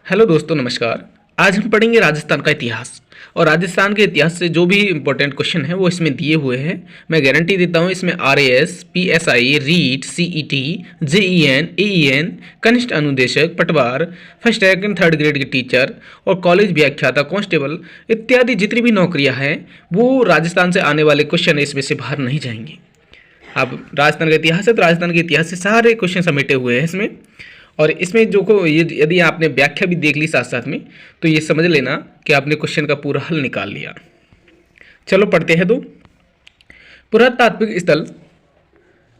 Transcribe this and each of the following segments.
Hello दोस्तों, नमस्कार। आज हम पढ़ेंगे राजस्थान का इतिहास। और राजस्थान के इतिहास से जो भी इम्पोर्टेंट क्वेश्चन है वो इसमें दिए हुए हैं। मैं गारंटी देता हूँ इसमें RAS, PSI, REET, CET, JEN, AEN, कनिष्ठ अनुदेशक, पटवार, फर्स्ट सेकंड थर्ड ग्रेड के टीचर और कॉलेज व्याख्याता, कांस्टेबल इत्यादि जितनी भी नौकरियां हैं वो राजस्थान से आने वाले क्वेश्चन इसमें से बाहर नहीं जाएंगे। अब राजस्थान का इतिहास है तो राजस्थान के इतिहास से सारे क्वेश्चन समेटे हुए हैं इसमें। और इसमें जो को यदि आपने व्याख्या भी देख ली साथ साथ में तो ये समझ लेना कि आपने क्वेश्चन का पूरा हल निकाल लिया। चलो पढ़ते हैं। तो पुरातात्विक स्थल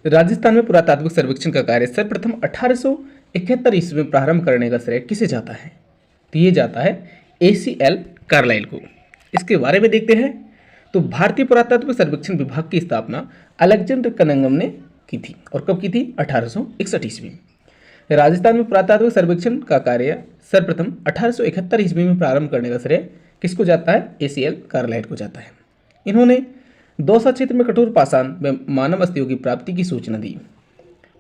राजस्थान में पुरातात्विक सर्वेक्षण का कार्य सर्वप्रथम 1871 ईस्वी में प्रारंभ करने का श्रेय किसे जाता है? तो ये जाता है ACL कार्लाइल को। इसके बारे में देखते हैं। तो भारतीय पुरातात्विक सर्वेक्षण विभाग की स्थापना अलेक्जेंडर कनिंघम ने की थी। और कब की थी? 1861 ईस्वी में। राजस्थान में पुरातात्विक सर्वेक्षण का कार्य सर्वप्रथम 1871 ईस्वी में प्रारंभ करने का श्रेय किसको जाता है? ACL कार्लाइल को जाता है। इन्होंने दौसा क्षेत्र में कठोर पाषाण व मानव अस्थियों की प्राप्ति की सूचना दी।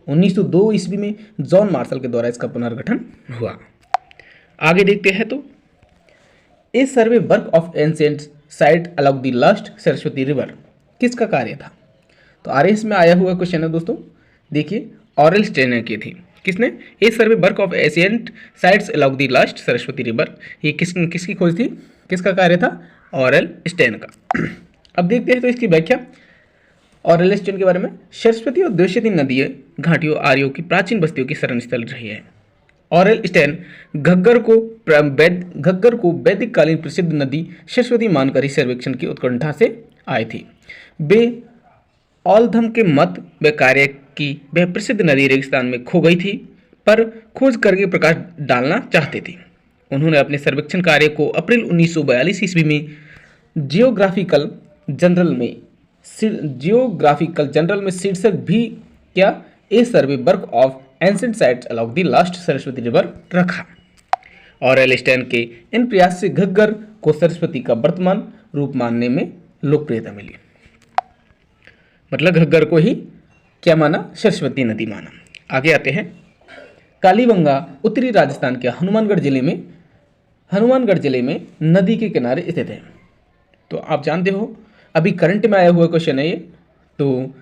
1902 ईस्वी में जॉन मार्शल के द्वारा इसका पुनर्गठन हुआ। आगे देखते हैं। तो a survey work of ancient site along the last Saraswati river किसका कार्य था? तो आरएस में आया हुआ क्वेश्चन है दोस्तों। देखिए, ऑरेल स्टेन ने की थी। किसने? A survey work of ancient sites along the last Saraswati river. ये किसकी खोज थी? किसका कार्य था? ऑरेल स्टेन का। अब देखते हैं तो इसकी व्याख्या ऑरेल स्टेन के बारे में। सरस्वती और द्विशती नदियाँ घाटियों आर्यों की प्राचीन बस्तियों की शरण स्थल रही है। ऑरेल स्टेन घग्गर को वैदिक कालीन प्रसिद्ध नदी सरस्वती मानकर ही सर्वेक्षण की उत्कंठा से आए थे। वे औलधम के मत व कार्य की वह प्रसिद्ध नदी रेगिस्तान में खो गई थी, पर खोज करके प्रकाश डालना चाहते थे। उन्होंने अपने सर्वेक्षण कार्य को अप्रैल 1942 ईस्वी में जियोग्राफिकल जनरल में शीर्षक भी क्या? A survey work of ancient sites along the last Saraswati river रखा। ऑरेल स्टेन के इन प्रयास से घग्गर को सरस्वती का वर्तमान रूप मानने में लोकप्रियता मिली। मतलब घग्गर को ही क्या माना? सरस्वती नदी माना। आगे आते हैं। कालीबंगा उत्तरी राजस्थान के हनुमानगढ़ जिले में नदी के किनारे स्थित है। तो आप जानते हो अभी करंट में आया हुआ क्वेश्चन है ये। तो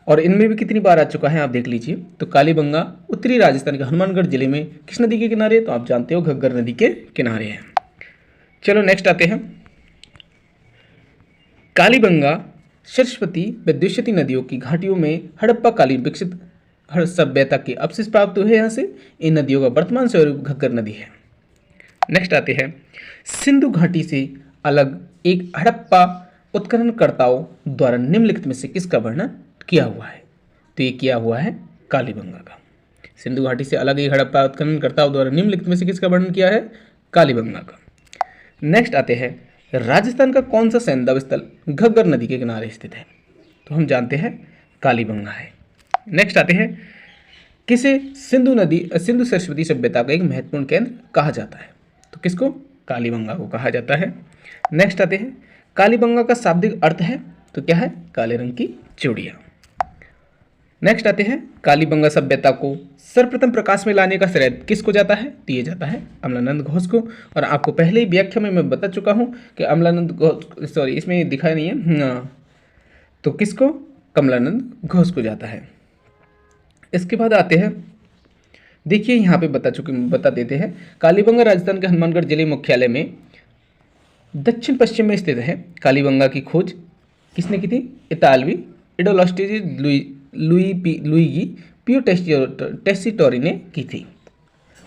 और इनमें भी कितनी बार आ चुका है आप देख लीजिए। तो कालीबंगा उत्तरी राजस्थान के हनुमानगढ़ जिले में किस नदी के किनारे? तो आप जानते हो घग्गर नदी के किनारे है। चलो नेक्स्ट आते हैं। कालीबंगा, सरस्वती व द्विशती नदियों की घाटियों में हड़प्पा कालीन विकसित सभ्यता के अवशेष प्राप्त हुए। यहाँ से इन नदियों का वर्तमान स्वरूप घग्गर नदी है। नेक्स्ट आते हैं। सिंधु घाटी से अलग एक हड़प्पा उत्खननकर्ताओं द्वारा निम्नलिखित में से किसका वर्णन किया हुआ है? तो ये किया हुआ है कालीबंगा का। सिंधु घाटी से अलग एक हड़प्पा उत्खननकर्ताओं द्वारा निम्नलिखित में से किसका वर्णन किया है? कालीबंगा का। नेक्स्ट आते हैं। राजस्थान का कौन सा सैंधव स्थल घग्गर नदी के किनारे स्थित है? तो हम जानते हैं कालीबंगा है। नेक्स्ट आते हैं। किसे सिंधु सरस्वती सभ्यता का एक महत्वपूर्ण केंद्र कहा जाता है? तो किसको? कालीबंगा को कहा जाता है। नेक्स्ट आते हैं। कालीबंगा का शाब्दिक अर्थ है तो क्या है? काले रंग की चूड़ियाँ। नेक्स्ट आते हैं। कालीबंगा सभ्यता को सर्वप्रथम प्रकाश में लाने का श्रेय किसको जाता है? तो ये जाता है अमलानंद घोष को। और आपको पहले ही व्याख्या में मैं बता चुका हूँ कि अमलानंद घोष, सॉरी इसमें दिखाया नहीं है, तो किसको? कमलानंद घोष को जाता है। इसके बाद आते हैं। देखिए यहाँ पे बता देते हैं। कालीबंगा राजस्थान के हनुमानगढ़ जिले मुख्यालय में दक्षिण पश्चिम में स्थित है। कालीबंगा की खोज किसने की थी? इतालवी इडोलॉस्टिजी लुइगी पियो टेस्टिटोरी ने की थी।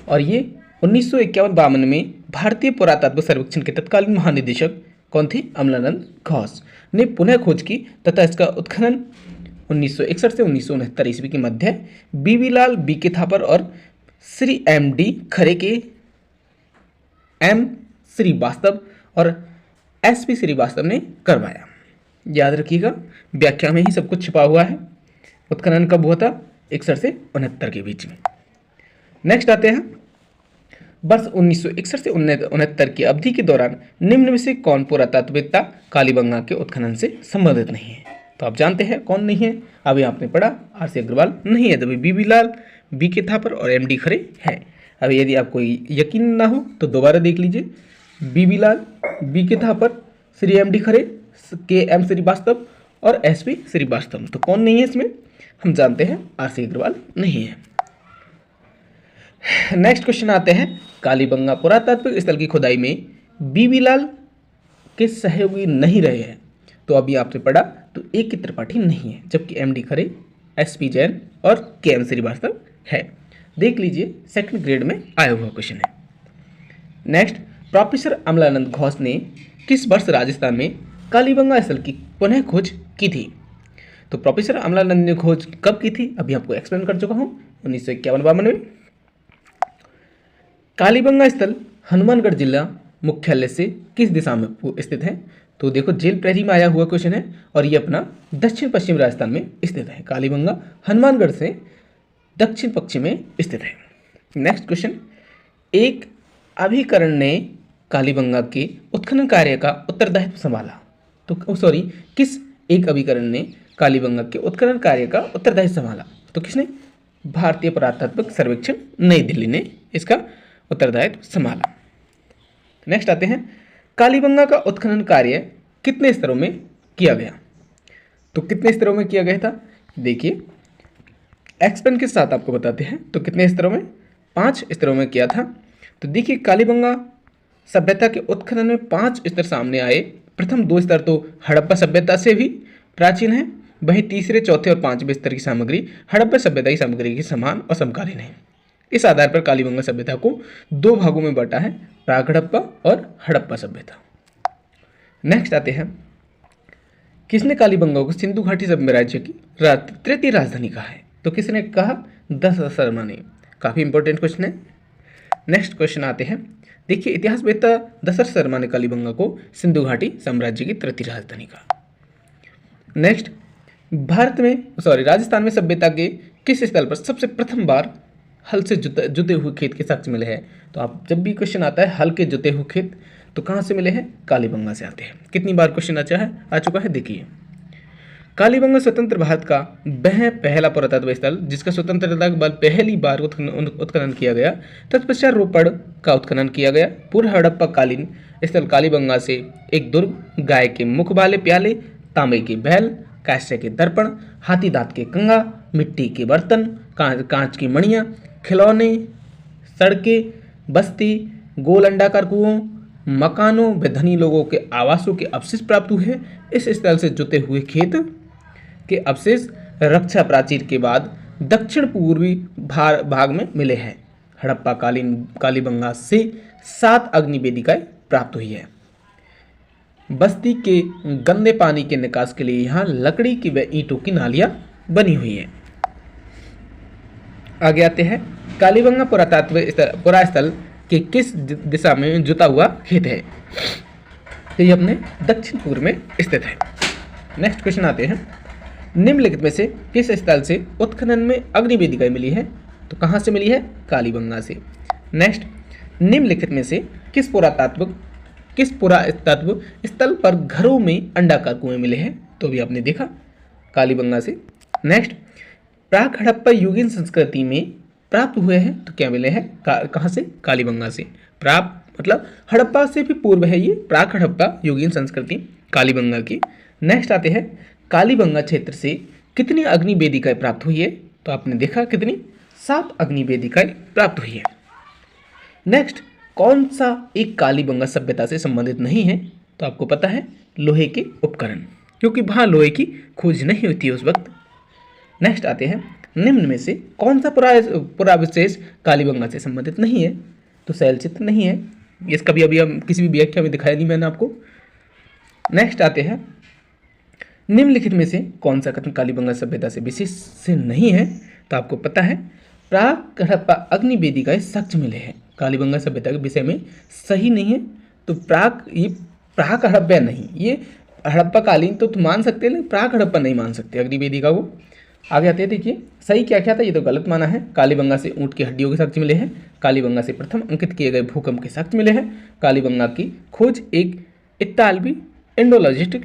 और ये 1951-52 में भारतीय पुरातत्व सर्वेक्षण के तत्कालीन महानिदेशक कौन थे? अमलानंद घोष ने पुनः खोज की तथा इसका उत्खनन 1961 से 1969 ईस्वी के मध्य बीबीलाल बीके थापर और श्री MD खरे के M श्रीवास्तव और SP श्रीवास्तव ने करवाया। याद रखिएगा, व्याख्या में ही सब कुछ छिपा हुआ है। उत्खनन कब हुआ था? 61 से 69 के बीच में। नेक्स्ट आते हैं। वर्ष 1961 से 69 की अवधि के दौरान निम्न में से कौन पुरातत्ववेत्ता कालीबंगा के उत्खनन से संबंधित नहीं है? तो आप जानते हैं कौन नहीं है। अभी आपने पढ़ा RC अग्रवाल नहीं है, तभी बीबीलाल बीके थापर और MD खरे है। अब यदि आपको यकीन ना हो तो दोबारा देख लीजिए। बी बी लाल, बी के थापर, श्री एम डी खरे, के एम श्रीवास्तव और एस पी श्रीवास्तव। तो कौन नहीं है इसमें? हम जानते हैं आर सी अग्रवाल नहीं है। नेक्स्ट क्वेश्चन आते हैं, कालीबंगा पुरातात्विक स्थल की खुदाई में बी बी लाल के सहयोगी नहीं रहे हैं। तो अभी आपने पढ़ा तो ए के त्रिपाठी नहीं है, जबकि एम डी खरे, एस पी जैन और के एम श्रीवास्तव है। देख लीजिए, सेकंड ग्रेड में आया हुआ क्वेश्चन है। नेक्स्ट, प्रोफेसर अमलानंद घोष ने किस वर्ष राजस्थान में कालीबंगा स्थल की पुनः खोज की थी? तो प्रोफेसर अमलानंद ने खोज कब की थी? अभी आपको एक्सप्लेन कर चुका हूं, 1951-52 में। कालीबंगा स्थल हनुमानगढ़ जिला मुख्यालय से किस दिशा में स्थित है? तो देखो, जेल प्रहरी में आया हुआ क्वेश्चन है और ये अपना दक्षिण पश्चिम राजस्थान में स्थित है। कालीबंगा हनुमानगढ़ से दक्षिण पश्चिम में स्थित है। नेक्स्ट क्वेश्चन, एक अभिकरण ने कालीबंगा के उत्खनन कार्य का उत्तरदायित्व संभाला। तो सॉरी, किस एक अभिकरण ने कालीबंगा के उत्खनन कार्य का उत्तरदायित्व संभाला? तो किसने? भारतीय पुरातात्विक सर्वेक्षण नई दिल्ली ने इसका उत्तरदायित्व संभाला। नेक्स्ट आते हैं, कालीबंगा का उत्खनन कार्य कितने स्तरों में किया गया? तो कितने स्तरों में किया गया था? देखिए, एक्सपेन के साथ आपको बताते हैं। तो कितने स्तरों में? 5 स्तरों में किया था। तो देखिए, कालीबंगा सभ्यता के उत्खनन में 5 स्तर सामने आए। प्रथम 2 स्तर तो हड़प्पा सभ्यता से भी प्राचीन है, वहीं तीसरे, चौथे और 5वें स्तर की सामग्री हड़प्पा सभ्यता की सामग्री के समान और समकालीन है। इस आधार पर कालीबंगा सभ्यता को 2 भागों में बांटा है, प्राक हड़प्पा और हड़प्पा सभ्यता। नेक्स्ट आते हैं, किसने कालीबंगा को सिंधु घाटी साम्राज्य की तृतीय राजधानी कहा है? तो किसने कहा? दशरथ शर्मा ने। काफी इंपॉर्टेंट क्वेश्चन है। नेक्स्ट क्वेश्चन आते हैं, देखिए, इतिहासवेत्ता दशरथ शर्मा ने कालीबंगा को सिंधु घाटी साम्राज्य की तृतीय राजधानी कहा। नेक्स्ट, राजस्थान में सभ्यता के किस स्थल पर सबसे प्रथम बार हल से जुते हुए खेत के साक्ष्य मिले हैं? तो आप जब भी क्वेश्चन आता है हल के जुते हुए खेत, तो कहाँ से मिले हैं? कालीबंगा से आते हैं। कितनी बार क्वेश्चन आ चुका है, देखिए। कालीबंगा स्वतंत्र भारत का वह पहला पुरातत्व स्थल जिसका स्वतंत्रता के बाद पहली बार उत्खनन किया गया। तत्पश्चात रोपड़ का उत्खनन किया गया। पूर्व हड़प्पा कालीन स्थल कालीबंगा से एक दुर्ग, गाय के मुख वाले प्याले, तांबे के बैल, कांस्य के दर्पण, हाथी दांत के कंगा, मिट्टी के बर्तन, कांच की मणियाँ, खिलौने, सड़कें, बस्ती, गोल अंडाकार कुओं, मकानों व धनी लोगों के आवासों के अवशेष प्राप्त हुए हैं। इस स्थल से जुते हुए खेत के अवशेष रक्षा प्राचीर के बाद दक्षिण पूर्वी भाग में मिले हैं। हड़प्पा कालीबंगा से 7 अग्नि वेदिकाएं प्राप्त हुई है। बस्ती के गंदे पानी के निकास के लिए यहाँ लकड़ी की व ईंटों की नालियां बनी हुई है। आगे आते हैं, कालीबंगा पुरास्थल के किस दिशा में जुता हुआ खेत है? तो ये अपने दक्षिण पूर्व में स्थित है। नेक्स्ट क्वेश्चन आते हैं, निम्नलिखित में से किस स्थल से उत्खनन में अग्नि वेदिकाएं मिली है? तो कहाँ से मिली है? कालीबंगा से। नेक्स्ट, निम्नलिखित में से किस पुरातत्व स्थल पर घरों में अंडाकार कुएं मिले हैं? तो भी आपने देखा, कालीबंगा से। नेक्स्ट, प्राक हड़प्पा युगीन संस्कृति में प्राप्त हुए हैं, तो क्या मिले हैं? कहाँ से? कालीबंगा से। प्राप्त मतलब हड़प्पा से भी पूर्व है ये प्राक हड़प्पा युगीन संस्कृति कालीबंगा की। नेक्स्ट आते हैं, कालीबंगा क्षेत्र से कितनी अग्नि वेदिकाएं प्राप्त हुई है? तो आपने देखा कितनी? 7 अग्नि वेदिकाएं प्राप्त हुई है। नेक्स्ट, कौन सा एक कालीबंगा सभ्यता से संबंधित नहीं है? तो आपको पता है, लोहे के उपकरण, क्योंकि वहाँ लोहे की खोज नहीं होती है उस वक्त। नेक्स्ट आते हैं, निम्न में से कौन सा पुराविशेष कालीबंगा से संबंधित नहीं है? तो शैल चित्र नहीं है, इसका भी अभी हम किसी भी व्याख्या में दिखाया नहीं मैंने आपको। नेक्स्ट आते हैं, निम्नलिखित में से कौन सा कथन कालीबंगा सभ्यता से विशेष से नहीं है? तो आपको पता है, प्राक हड़प्पा अग्नि वेदिकाएं साक्ष्य मिले हैं। कालीबंगा सभ्यता के विषय में सही नहीं है, तो प्राक हड़प्पा नहीं, ये हड़प्पा कालीन तो मान सकते हैं, लेकिन प्राक हड़प्पा नहीं मान सकते अग्नि वेदिका को। आगे आते हैं, देखिए सही क्या क्या था, ये तो गलत माना है। कालीबंगा से ऊंट की हड्डियों के साक्ष्य मिले हैं। कालीबंगा से प्रथम अंकित किए गए भूकंप के साक्ष्य मिले हैं। कालीबंगा की खोज एक इतालवी इंडोलॉजिस्ट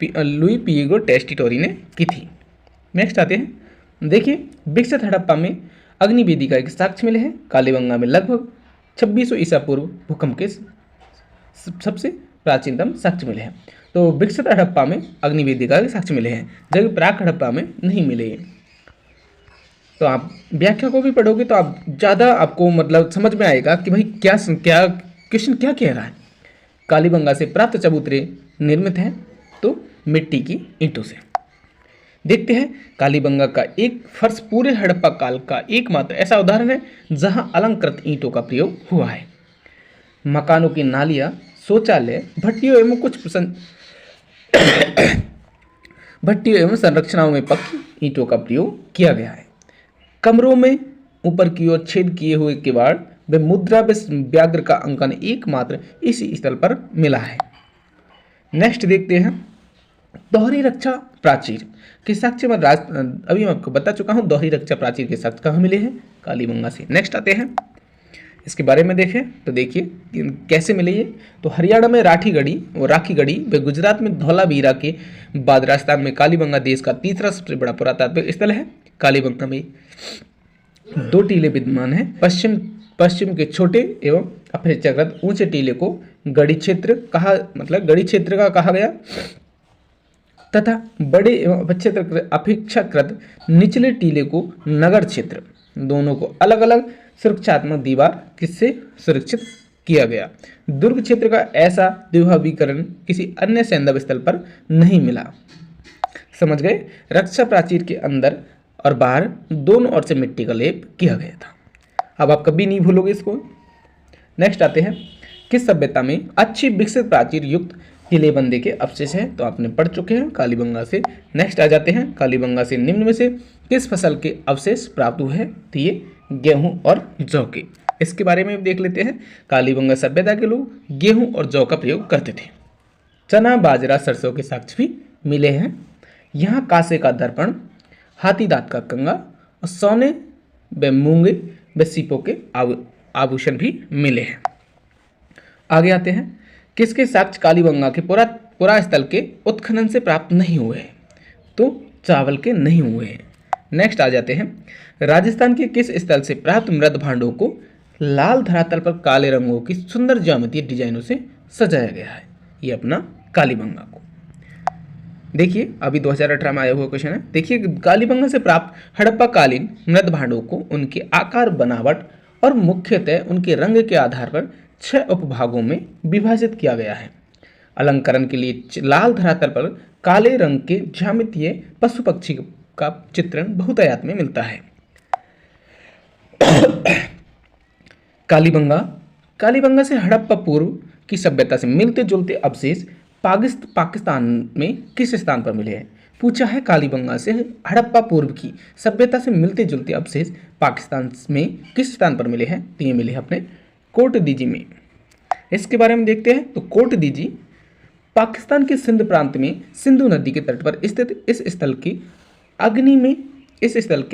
लुई पिएगो टेस्टिटोरी ने की थी। नेक्स्ट आते हैं, देखिए विकसित हड़प्पा में अग्निवेदिका के साक्ष्य मिले हैं। कालीबंगा में लगभग 2600 ईसा पूर्व भूकंप के सबसे प्राचीनतम साक्ष्य मिले हैं। तो विकसित हड़प्पा में अग्निवेदिका के साक्ष्य मिले हैं, जबकि प्राक हड़प्पा में नहीं मिले। तो आप व्याख्या को भी पढ़ोगे तो आप ज़्यादा आपको मतलब समझ में आएगा कि भाई क्या क्या क्वेश्चन क्या कह रहा है। कालीबंगा से प्राप्त चबूतरे निर्मित हैं तो मिट्टी की ईंटों से। देखते हैं कालीबंगा का एक फर्श पूरे हड़प्पा काल का एकमात्र ऐसा उदाहरण है जहां अलंकृत ईंटों का प्रयोग हुआ है। मकानों की नालियां, शौचालय, भट्टियों एवं संरचनाओं में पक्की ईंटों का प्रयोग किया गया है। कमरों में ऊपर की ओर छेद किए हुए किवाड़ व मुद्रा व्याघ्र का अंकन एकमात्र इसी स्थल पर मिला है। नेक्स्ट देखते हैं दोहरी रक्षा प्राचीर के साक्ष्य में अभी मैं आपको बता चुका हूं दोहरी रक्षा प्राचीर के साक्ष्य कहाँ मिले हैं, कालीबंगा से। नेक्स्ट आते हैं इसके बारे में देखें तो देखिए कैसे मिले ये। तो हरियाणा में राखी गढ़ी व गुजरात में धौलावीरा के बाद राजस्थान में कालीबंगा देश का तीसरा सबसे बड़ा पुरातात्विक स्थल है। कालीबंगा में 2 टीले विद्यमान हैं। पश्चिम के छोटे एवं अपेक्षाकृत ऊंचे टीले को गढ़ी क्षेत्र का कहा गया तथा बड़े एवं अपेक्षाकृत निचले टीले को नगर क्षेत्र, दोनों को अलग अलग सुरक्षात्मक दीवार किससे सुरक्षित किया गया। दुर्ग क्षेत्र का ऐसा द्विभावीकरण किसी अन्य सैंधव स्थल पर नहीं मिला। समझ गए, रक्षा प्राचीर के अंदर और बाहर दोनों ओर से मिट्टी का लेप किया गया था। अब आप कभी नहीं भूलोगे इसको। नेक्स्ट आते हैं किस सभ्यता में अच्छी विकसित प्राचीर युक्त किलेबंदी के अवशेष हैं, तो आपने पढ़ चुके हैं कालीबंगा से। नेक्स्ट आ जाते हैं कालीबंगा से निम्न में से किस फसल के अवशेष प्राप्त हुए हैं, तो ये गेहूं और जौ के। इसके बारे में देख लेते हैं। कालीबंगा सभ्यता के लोग गेहूं और जौ का प्रयोग करते थे। चना, बाजरा, सरसों के साक्ष्य भी मिले हैं। यहाँ कांसे का दर्पण, हाथी दांत का कंगा और सोने व मूंगे व सीपों के आभूषण भी मिले हैं। आगे आते हैं किसके साक्ष्य कालीबंगा के पुरा स्थल के उत्खनन से प्राप्त नहीं हुए हैं, तो चावल के नहीं हुए हैं। नेक्स्ट आ जाते हैं राजस्थान के किस स्थल से प्राप्त मृद भांडों को लाल धरातल पर काले रंगों की सुंदर ज्यामितीय डिजाइनों से सजाया गया है। ये अपना कालीबंगा को देखिए, अभी 2018 में आया हुआ क्वेश्चन है। देखिए कालीबंगा से प्राप्त हड़प्पा कालीन मृद भांडों को उनके आकार, बनावट और मुख्यतः उनके रंग के आधार पर 6 उपभागों में विभाजित किया गया है। अलंकरण के लिए लाल धरातल पर काले रंग के ज्यामितीय पशु पक्षी का चित्रण बहुतायत में मिलता है। कालीबंगा से हड़प्पा पूर्व की सभ्यता से मिलते जुलते अवशेष पाकिस्तान में किस स्थान पर मिले हैं। पूछा है कालीबंगा से हड़प्पा पूर्व की सभ्यता से मिलते जुलते अवशेष पाकिस्तान में किस स्थान पर मिले हैं, तो ये मिले हैं अपने कोटदीजी में। इसके बारे में देखते हैं तो कोटदीजी पाकिस्तान के सिंध प्रांत में सिंधु नदी के तट पर स्थित इस स्थल के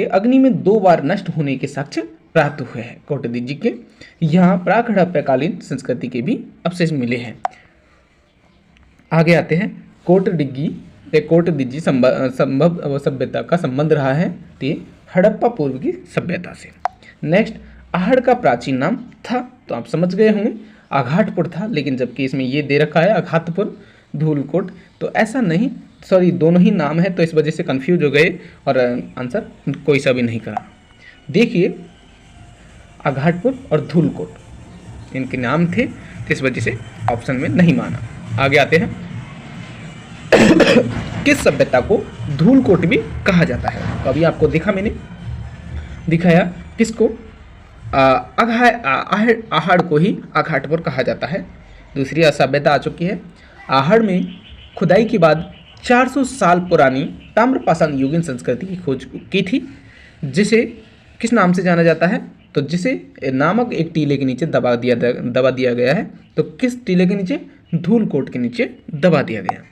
अग्नि में 2 बार नष्ट होने के साक्ष्य प्राप्त हुए हैं। कोटदीजी के यहाँ प्राक हड़प्पाकालीन संस्कृति के भी अवशेष मिले हैं। आगे आते हैं कोटदीजी संभव सभ्यता का संबंध रहा है तो ये हड़प्पा पूर्व की सभ्यता से। नेक्स्ट आहड़ का प्राचीन नाम था, तो आप समझ गए होंगे आघाटपुर था, लेकिन जबकि इसमें ये दे रखा है आघातपुर, धूलकोट, तो ऐसा नहीं, सॉरी दोनों ही नाम है, तो इस वजह से कंफ्यूज हो गए और आंसर कोई सा भी नहीं करा। देखिए आघाटपुर और धूलकोट इनके नाम थे, तो इस वजह से ऑप्शन में नहीं माना। आगे आते हैं किस सभ्यता को धूलकोट भी कहा जाता है, तो अभी आपको दिखाया किसको, आहड़ को ही आघाटपुर कहा जाता है। दूसरी सभ्यता आ चुकी है। आहड़ में खुदाई के बाद 400 साल पुरानी ताम्रपाषाण युगीन संस्कृति की खोज की थी, जिसे किस नाम से जाना जाता है, तो जिसे नामक एक टीले के नीचे दबा दिया गया है। तो किस टीले के नीचे, धूलकोट के नीचे दबा दिया गया।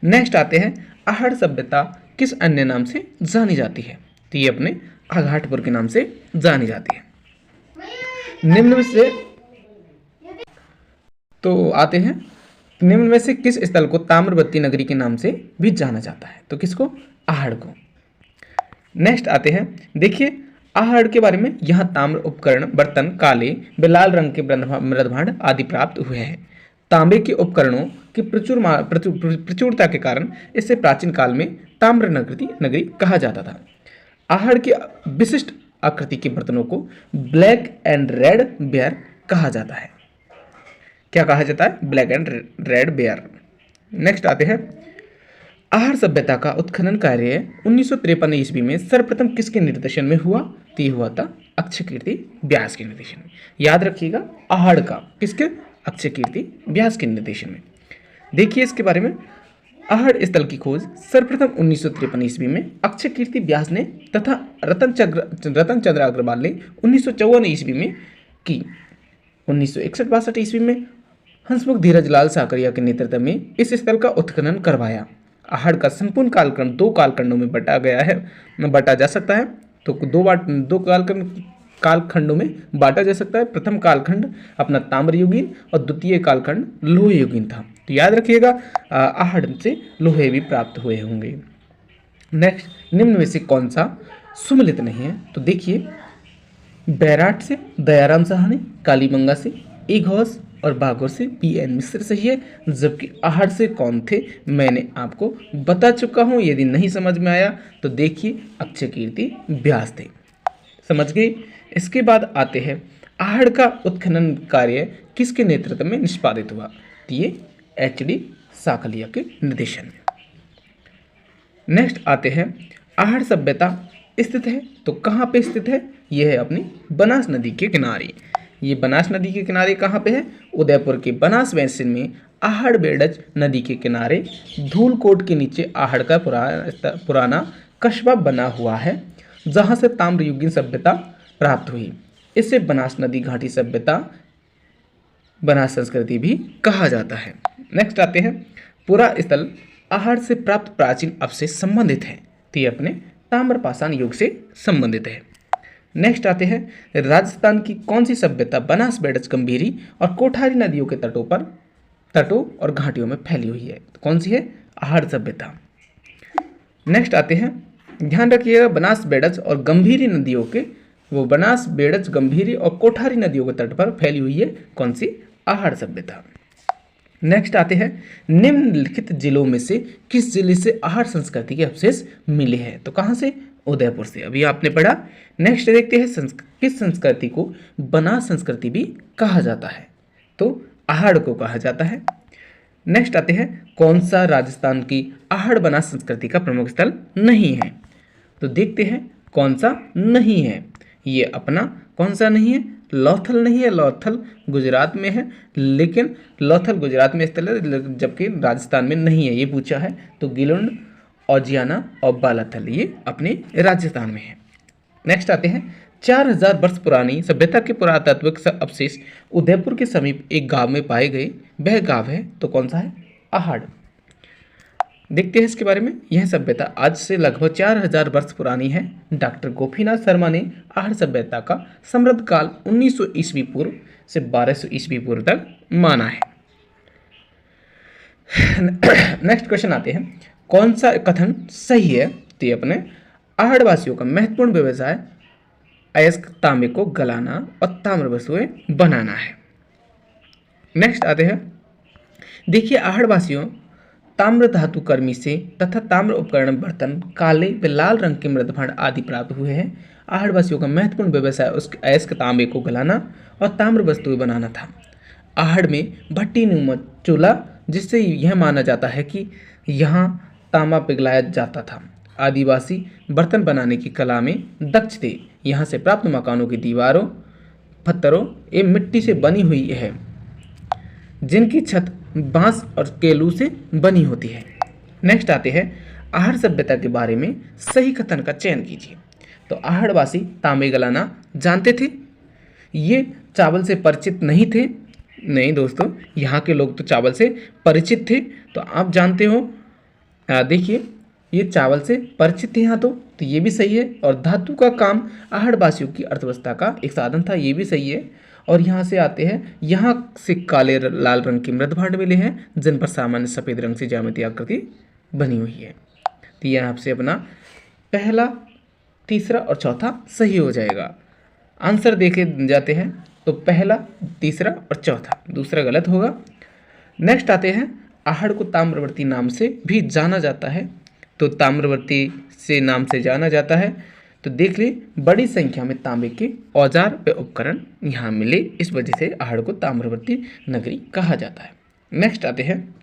नेक्स्ट आते हैं आहड़ सभ्यता किस अन्य नाम से जानी जाती है, तो ये अपने आघाटपुर के नाम से जानी जाती है। निम्न में से तो आते हैं निम्न में से किस स्थल को ताम्रवती नगरी के नाम से भी जाना जाता है, तो किसको, आहड़ को। नेक्स्ट आते हैं, देखिए आहड़ के बारे में, यहाँ ताम्र उपकरण बर्तन काले व लाल रंग के मृदभांड आदि प्राप्त हुए हैं। तांबे के उपकरणों की प्रचुरता के कारण इसे प्राचीन काल में ताम्र नगरी कहा जाता था। आहड़ की विशिष्ट आकृति के बर्तनों को ब्लैक एंड रेड बेयर कहा जाता है। क्या कहा जाता है? Black and red ware. Next आते हैं, आहड़ सभ्यता का उत्खनन कार्य 1953 ईस्वी में सर्वप्रथम किसके निर्देशन में हुआ? तो ये हुआ था अक्षयकीर्ति व्यास के निर्देशन में। याद रखिएगा, आहड़ का किसके? अक्षयकीर्ति व्यास के निर्देशन में। देखिए इसके बारे में, आहड़ स्थल की खोज सर्वप्रथम 1953 ईस्वी में अक्षयकीर्ति व्यास ने तथा रतन चंद्र अग्रवाल ने 1954 ईस्वी में की। 1961-62 ईस्वी में हंसमुख धीरज लाल साकरिया के नेतृत्व में इस स्थल का उत्खनन करवाया। आहड़ का संपूर्ण कालक्रम 2 कालखंडों में बांटा जा सकता है। तो दो कालखंडों में बांटा जा सकता है। प्रथम कालखंड अपना ताम्रयुगीन और द्वितीय कालखंड लोह युगीन था। तो याद रखिएगा, आहड़ से लोहे भी प्राप्त हुए होंगे। नेक्स्ट, निम्न में से कौन सा सुमिलित नहीं है? तो देखिए, बैराट से दयाराम साहनी, कालीबंगा से ए घोष और बागोर से पी.एन. मिश्र सही है। जबकि आहड़ से कौन थे मैंने आपको बता चुका हूं। यदि नहीं समझ में आया तो देखिए, अक्षयकीर्ति व्यास थे। समझ गए? इसके बाद आते हैं, आहड़ का उत्खनन कार्य किसके नेतृत्व में निष्पादित हुआ? तो ये एच.डी. साकलिया के निर्देशन में। नेक्स्ट आते हैं, आहड़ सभ्यता स्थित है तो कहाँ पे स्थित है? यह है अपनी बनास नदी के किनारे। ये बनास नदी के किनारे कहाँ पे है? उदयपुर के बनास बेसिन में आहड़ बेड़ज नदी के किनारे धूलकोट के नीचे आहड़ का पुराना कस्बा बना हुआ है, जहाँ से ताम्रयुगीन सभ्यता प्राप्त हुई। इसे बनास नदी घाटी सभ्यता, बनास संस्कृति भी कहा जाता है। नेक्स्ट आते हैं, पूरा स्थल आहड़ से प्राप्त प्राचीन अवशेष संबंधित है। तो ये अपने ताम्रपाषाण युग से संबंधित है। नेक्स्ट आते हैं, राजस्थान की कौन सी सभ्यता बनास बेड़ज गंभीरी और कोठारी नदियों के तटों और घाटियों में फैली हुई है? तो कौन सी है? आहड़ सभ्यता। नेक्स्ट आते हैं, ध्यान रखिएगा, बनास बेड़ज और गंभीरी नदियों के, वो बनास बेड़ज गंभीरी और कोठारी नदियों के तट पर फैली हुई है कौन सी? आहड़ सभ्यता। नेक्स्ट आते हैं, निम्नलिखित जिलों में से किस जिले से आहड़ संस्कृति के अवशेष मिले हैं? तो कहाँ से? उदयपुर से। अभी आपने पढ़ा। नेक्स्ट देखते हैं, किस संस्कृति को बनास संस्कृति भी कहा जाता है? तो आहड़ को कहा जाता है। नेक्स्ट आते हैं, कौन सा राजस्थान की आहड़ बनास संस्कृति का प्रमुख स्थल नहीं है? तो देखते हैं कौन सा नहीं है। ये अपना कौन सा नहीं है? लोथल नहीं है। लोथल गुजरात में है, लेकिन लोथल गुजरात में स्थल है, जबकि राजस्थान में नहीं है, ये पूछा है। तो गिलोंड, औजियाना और बालाथल ये अपने राजस्थान में है। नेक्स्ट आते हैं, 4000 वर्ष पुरानी सभ्यता के पुरातात्विक अवशेष उदयपुर के समीप एक गांव में पाए गए। वह गांव है तो कौन सा है? आहड़। देखते हैं इसके बारे में। यह सभ्यता आज से लगभग 4000 वर्ष पुरानी है। डॉक्टर गोपीनाथ शर्मा ने आहड़ सभ्यता का समृद्ध काल 1900 ईस्वी पूर्व से 1200 ईस्वी पूर्व तक माना है। नेक्स्ट क्वेश्चन आते हैं, कौन सा कथन सही है? तो ये अपने आहड़ वासियों का महत्वपूर्ण व्यवसाय अयस्क तांबे को गलाना और ताम्र वस्तुएं बनाना है। नेक्स्ट आते हैं, देखिए, आहड़ वासियों ताम्र धातु कर्मी से तथा ताम्र उपकरण बर्तन काले व लाल रंग के मृदभांड आदि प्राप्त हुए हैं। आहड़ वासियों का महत्वपूर्ण व्यवसाय उसके अयस्क तांबे को गलाना और ताम्र वस्तुएं बनाना था। आहड़ में भट्टी नुमा चूल्हा, जिससे यह माना जाता है कि यहाँ तांबा पिघलाया जाता था। आदिवासी बर्तन बनाने की कला में दक्ष थे। यहाँ से प्राप्त मकानों की दीवारों, पत्थरों एवं मिट्टी से बनी हुई है, जिनकी छत बांस और केलू से बनी होती है। नेक्स्ट आते हैं, आहड़ सभ्यता के बारे में सही कथन का चयन कीजिए। तो आहड़वासी तांबे गलाना जानते थे। ये चावल से परिचित नहीं थे। नहीं दोस्तों, यहाँ के लोग तो चावल से परिचित थे। तो आप जानते हो, देखिए, ये चावल से परिचित थे यहाँ तो ये भी सही है। और धातु का काम आहड़वासियों की अर्थव्यवस्था का एक साधन था, ये भी सही है। और यहाँ से आते हैं, यहाँ से काले लाल रंग के मृदभांड मिले हैं, जिन पर सामान्य सफ़ेद रंग से ज्यामितीय आकृति बनी हुई है। तो यह आपसे अपना पहला तीसरा और चौथा सही हो जाएगा। आंसर देखे जाते हैं तो पहला, तीसरा और चौथा, दूसरा गलत होगा। नेक्स्ट आते हैं, आहड़ को ताम्रवर्ती नाम से भी जाना जाता है। तो ताम्रवर्ती से नाम से जाना जाता है, तो देख ले बड़ी संख्या में तांबे के औजार व उपकरण यहाँ मिले, इस वजह से आहड़ को ताम्रवर्ती नगरी कहा जाता है। नेक्स्ट आते हैं,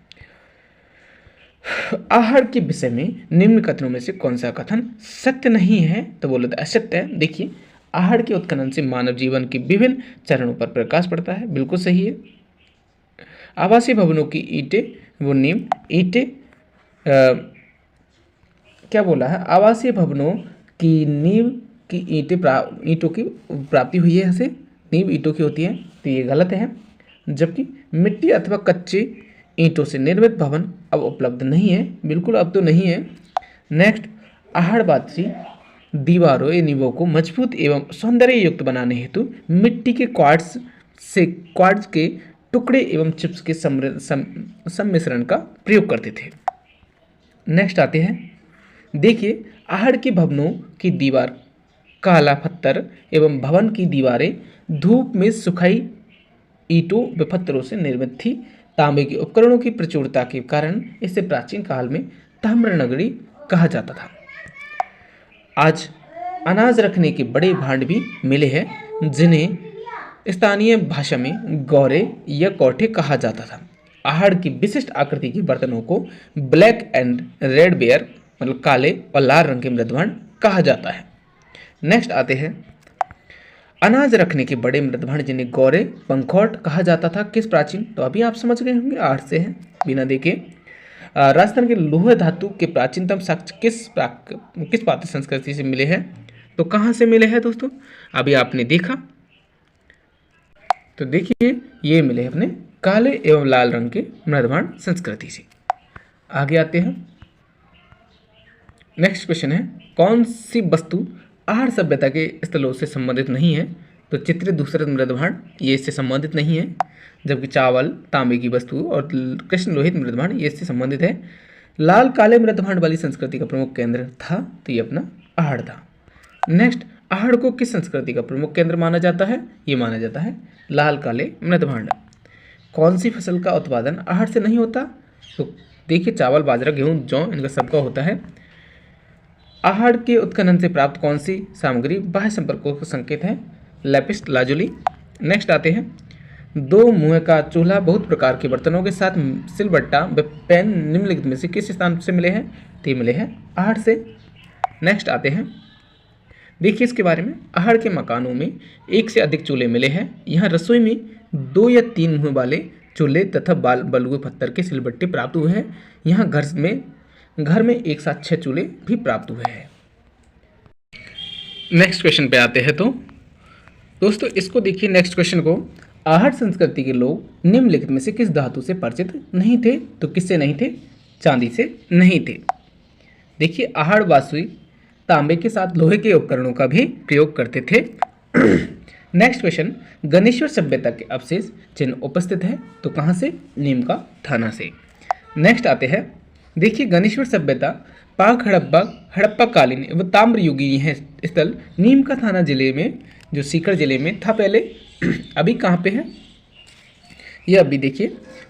आहड़ के विषय में निम्न कथनों में से कौन सा कथन सत्य नहीं है? तो बोले तो असत्य है। देखिए, आहड़ के उत्खनन से मानव जीवन के विभिन्न चरणों पर प्रकाश पड़ता है, बिल्कुल सही है। आवासीय भवनों की ईंटें वो नींव ईंटें क्या बोला है, आवासीय भवनों की नींव की ईंटों की प्राप्ति हुई है, ऐसे नींव ईंटों की होती है, तो ये गलत है। जबकि मिट्टी अथवा कच्चे ईंटों से निर्मित भवन अब उपलब्ध नहीं है, बिल्कुल अब तो नहीं है। नेक्स्ट, आहड़वासी दीवारों या नींवों को मजबूत एवं सौंदर्य युक्त बनाने हेतु मिट्टी के क्वार्ट्ज के टुकड़े एवं चिप्स के सम्मिश्रण का प्रयोग करते थे। नेक्स्ट आते हैं, देखिए, आहड़ के भवनों की दीवार काला पत्थर एवं भवन की दीवारें धूप में सुखाई ईंटों व पत्थरों से निर्मित थी। तांबे के उपकरणों की प्रचुरता के कारण इसे प्राचीन काल में ताम्र नगरी कहा जाता था। आज अनाज रखने के बड़े भांड भी मिले हैं, जिन्हें स्थानीय भाषा में गौरे या कोठे कहा जाता था। आहड़ की विशिष्ट आकृति के बर्तनों को ब्लैक एंड रेड बेयर, मतलब काले और लाल रंग के मृदभांड कहा जाता है। नेक्स्ट आते हैं, अनाज रखने के बड़े मृदभांड जिन्हें गौरे पंखौट कहा जाता था, किस प्राचीन, तो अभी आप समझ गए होंगे, आहड़ से है बिना देखे। राजस्थान के लोह धातु के प्राचीनतम साक्ष्य किस पात्र संस्कृति से मिले हैं? तो कहाँ से मिले हैं दोस्तों? अभी आपने देखा, तो देखिए ये मिले अपने काले एवं लाल रंग के मृदभांड संस्कृति से। आगे आते हैं, नेक्स्ट क्वेश्चन है, कौन सी वस्तु आहड़ सभ्यता के स्थलों से संबंधित नहीं है? तो चित्रित दूसरे मृदभांड ये इससे संबंधित नहीं है, जबकि चावल, तांबे की वस्तु और कृष्ण लोहित मृदभांड ये इससे संबंधित है। लाल काले मृदभांड वाली संस्कृति का प्रमुख केंद्र था, तो ये अपना आहड़ था। नेक्स्ट, आहड़ को किस संस्कृति का प्रमुख केंद्र माना जाता है? ये माना जाता है लाल काले मृदभांड। कौन सी फसल का उत्पादन आहड़ से नहीं होता? तो देखिए, चावल, बाजरा, गेहूँ, जौ, इनका सबका होता है। आहड़ के उत्खनन से प्राप्त कौन सी सामग्री बाह्य संपर्कों का संकेत है? Lapis lazuli. नेक्स्ट आते हैं, दो मुँह का चूल्हा बहुत प्रकार के बर्तनों के साथ सिलबट्टा व पैन निम्नलिखित में से किस स्थान से मिले हैं? तो ये मिले हैं आहड़ से। नेक्स्ट आते हैं, देखिए इसके बारे में, आहड़ के मकानों में एक से अधिक चूल्हे मिले हैं। यहाँ रसोई में 2 या 3 मुँह वाले चूल्हे तथा बलुए पत्थर के सिलबट्टे प्राप्त हुए हैं। यहाँ घर में एक साथ 6 चूल्हे भी प्राप्त हुए हैं। नेक्स्ट क्वेश्चन पे आते हैं। तो दोस्तों इसको देखिए, नेक्स्ट क्वेश्चन को, आहड़ संस्कृति के लोग निम्नलिखित में से किस धातु से परिचित नहीं थे? तो किससे नहीं थे? चांदी से नहीं थे। देखिए, आहड़ वासी तांबे के साथ लोहे के उपकरणों का भी प्रयोग करते थे। नेक्स्ट क्वेश्चन, गणेश्वर सभ्यता के अवशेष चिन्ह उपस्थित है, तो कहाँ से? नीम का थाना से। नेक्स्ट आते हैं, देखिए गणेश्वर सभ्यता पाक हड़प्पा कालीन एवं ताम्र युगीन है स्थल नीम का थाना जिले में, जो सीकर जिले में था पहले, अभी कहाँ पे है? यह अभी देखिए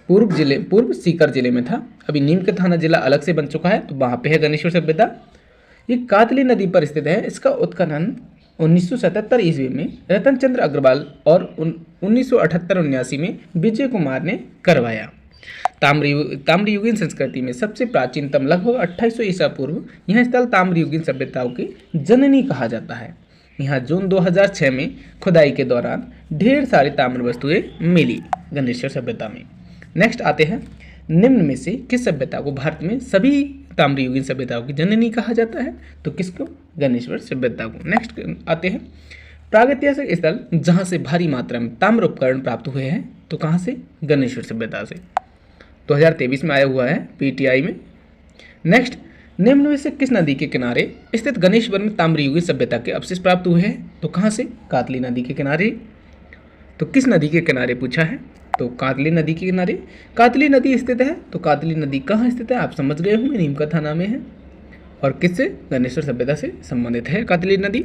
पूर्व सीकर जिले में था, अभी नीम का थाना जिला अलग से बन चुका है, तो वहाँ पे है गणेश्वर सभ्यता। ये कातली नदी पर स्थित है। इसका उत्खनन 1977 ईस्वी में रतन चंद्र अग्रवाल और 1978-79 में विजय कुमार ने करवाया। ताम्रयुगीन संस्कृति में सबसे प्राचीनतम लगभग 2800 ईसा पूर्व यह स्थल ताम्रयुगीन सभ्यताओं की जननी कहा जाता है। यहाँ जून 2006 में खुदाई के दौरान ढेर सारी ताम्र वस्तुएं मिली गणेश्वर सभ्यता में। नेक्स्ट आते हैं, निम्न में से किस सभ्यता को भारत में सभी ताम्रयुगीन सभ्यताओं की जननी कहा जाता है? तो किसको? गणेश्वर सभ्यता को। नेक्स्ट आते हैं, प्रागैतिहासिक स्थल जहाँ से भारी मात्रा में ताम्र उपकरण प्राप्त हुए हैं, तो कहाँ से? गणेश्वर सभ्यता से। 2023 में आया हुआ है PTI में। नेक्स्ट, निम्न में से किस नदी के किनारे स्थित गणेशवर में ताम्रयुगीन सभ्यता के अवशेष प्राप्त हुए हैं? तो कहाँ से? कातली नदी के किनारे। तो किस नदी के किनारे पूछा है? तो कातली नदी के किनारे। कातली नदी स्थित है, तो कातली नदी कहाँ स्थित है? आप समझ गए होंगे, नीम का थाना में है। और किससे? गणेश्वर सभ्यता से संबंधित है कातली नदी।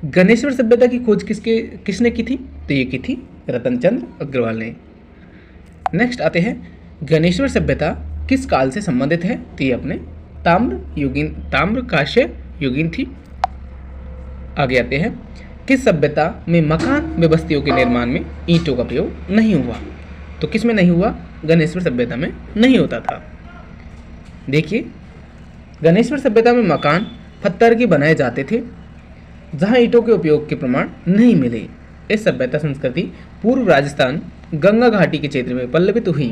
गणेश्वर सभ्यता की खोज किसने की थी? तो ये की थी रतनचंद्र अग्रवाल ने। नेक्स्ट आते हैं, गणेश्वर सभ्यता किस काल से संबंधित है? तो ये अपने ताम्र कांस्य युगीन थी। आगे आते हैं, किस सभ्यता में मकान व बस्तियों के निर्माण में ईंटों का प्रयोग नहीं हुआ? तो किस में नहीं हुआ? गणेश्वर सभ्यता में नहीं होता था। देखिए, गणेश्वर सभ्यता में मकान पत्थर के बनाए जाते थे, जहां ईंटों के उपयोग के प्रमाण नहीं मिले। इस सभ्यता संस्कृति पूर्व राजस्थान गंगा घाटी के क्षेत्र में पल्लवित हुई।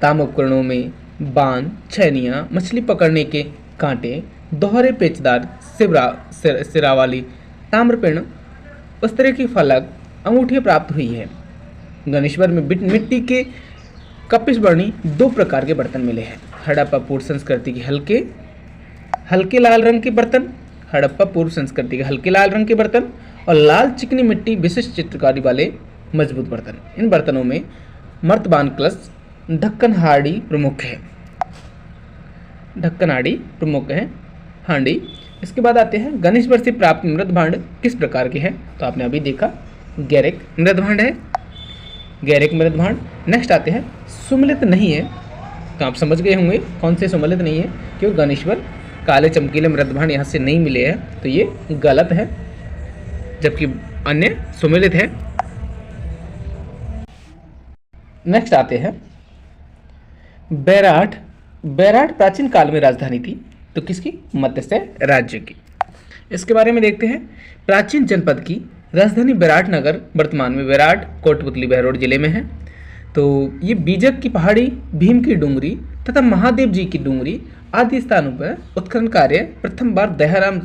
ताम उपकरणों में बाण, छैनियाँ, मछली पकड़ने के कांटे, दोहरे पेचदार सिरा वाली ताम्रपिंड, उस तरह की फलक, अंगूठियाँ प्राप्त हुई है। गणेश्वर में मिट्टी के कपिश वर्णी 2 प्रकार के बर्तन मिले हैं। हड़प्पा पूर्व संस्कृति के हल्के लाल रंग के बर्तन, हड़प्पा पूर्व संस्कृति के हल्के लाल रंग के बर्तन और लाल चिकनी मिट्टी विशिष्ट चित्रकारी वाले मजबूत बर्तन। इन बर्तनों में मर्तबान कलश, ढक्कन हांडी प्रमुख है हांडी। इसके बाद आते हैं, गणेश्वर से प्राप्त मृद भांड किस प्रकार के हैं? तो आपने अभी देखा गैरिक मृद भांड है, गैरिक मृद भांड। नेक्स्ट आते हैं, सुमलित नहीं है। तो आप समझ गए होंगे कौन से सुमलित नहीं है, क्योंकि गणेश्वर काले चमकीले मृद भांड यहाँ से नहीं मिले हैं, तो ये गलत है, जबकि अन्य सुमेलित है। नेक्स्ट आते हैं, बैराठ प्राचीन काल में राजधानी थी। तो किसकी? मत्स्य राज्य की। इसके बारे में देखते हैं। प्राचीन जनपद की राजधानी बैराठ नगर वर्तमान में बैराठ, कोटपुतली, बहरोड जिले में है। तो ये बीजक की पहाड़ी, भीम की डूंगरी तथा महादेव जी की डूंगरी आदि स्थानों पर उत्खनन कार्य प्रथम बार दयाराम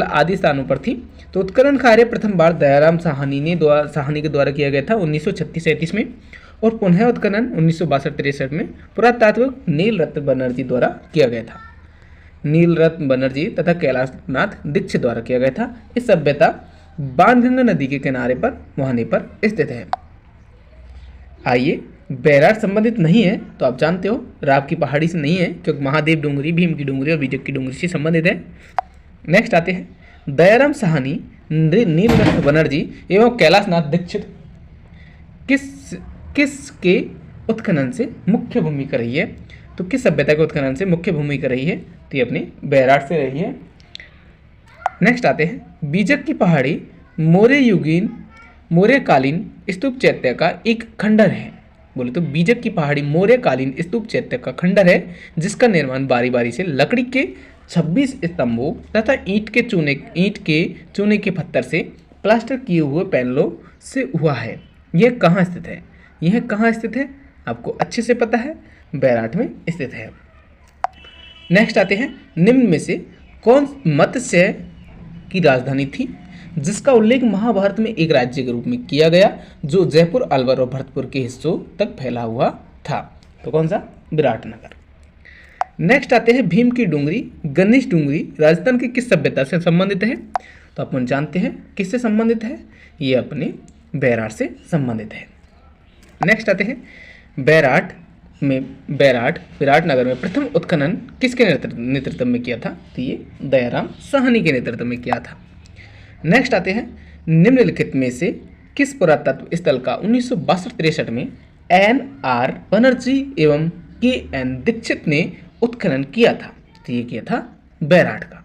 आदि स्थानों पर थी। तो उत्खनन कार्य प्रथम बार दयाराम साहनी के द्वारा किया गया था 1936-37 में, और पुनः उत्खनन 1962-63 में पुरातात्विक नीलरत्न बनर्जी द्वारा किया गया था। नीलरत्न बनर्जी तथा कैलाशनाथ दीक्षित द्वारा किया गया था। इस सभ्यता बाणगंगा नदी के किनारे पर मुहाने पर स्थित है। आइए, बैराठ संबंधित नहीं है, तो आप जानते हो राव की पहाड़ी से नहीं है, क्योंकि महादेव डूंगरी, भीम की डूंगरी और बीजक की डूंगरी से संबंधित है। नेक्स्ट आते हैं, दयाराम साहनी, नीलरत्न बनर्जी एवं कैलाशनाथ दीक्षित किसके उत्खनन से मुख्य भूमिका रही है? तो किस सभ्यता के उत्खनन से मुख्य भूमिका रही है? तो ये अपनी बैराठ से रही है। नेक्स्ट आते हैं, बीजक की पहाड़ी मौर्यकालीन स्तूप चैत्य का एक खंडर है। बोले तो बीजक की पहाड़ी मौर्यकालीन स्तूप चैत्य का खंडर है, जिसका निर्माण बारी बारी से लकड़ी के 26 स्तंभों तथा ईंट के चूने के पत्थर से प्लास्टर किए हुए पैनलों से हुआ है। यह कहाँ स्थित है? यह कहाँ स्थित है? आपको अच्छे से पता है, बैराठ में स्थित है। नेक्स्ट आते हैं, निम्न में से कौन मत्स्य की राजधानी थी जिसका उल्लेख महाभारत में एक राज्य के रूप में किया गया, जो जयपुर, अलवर और भरतपुर के हिस्सों तक फैला हुआ था? तो कौन सा? विराटनगर। नेक्स्ट आते हैं, भीम की डूंगरी, गणेश डूंगरी राजस्थान की किस सभ्यता से संबंधित है? तो अपन जानते हैं किससे संबंधित है, ये अपने बैराठ से संबंधित है। नेक्स्ट आते हैं, विराटनगर में प्रथम उत्खनन किसके नेतृत्व में किया था? तो ये दयाराम साहनी के नेतृत्व में किया था। नेक्स्ट आते हैं, निम्नलिखित में से किस पुरातत्व स्थल का 1962-63 में NR बनर्जी एवं KN दीक्षित ने उत्खनन किया था? तो ये किया था बैराठ का।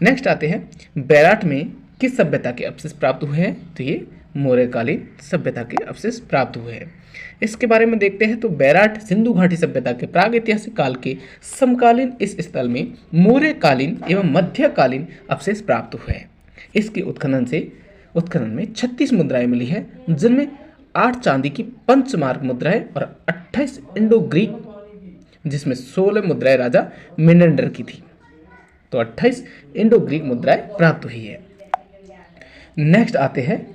नेक्स्ट आते हैं, बैराठ में किस सभ्यता के अवशेष प्राप्त हुए हैं? तो ये मौर्यकालीन सभ्यता के अवशेष प्राप्त हुए हैं। इसके बारे में देखते हैं। तो बैराठ सिंधु घाटी सभ्यता के प्रागैतिहासिक काल के समकालीन इस स्थल में मौर्यकालीन एवं मध्यकालीन अवशेष प्राप्त हुए हैं। इसके उत्खनन में 36 मुद्राएं मिली है, जिनमें 8 चांदी की पंचमार्क मुद्राएं और 28 इंडो ग्रीक, जिसमें 16 मुद्राएं राजा मिनेंडर की थी। तो 28 इंडो ग्रीक मुद्राएं प्राप्त हुई है। नेक्स्ट आते हैं,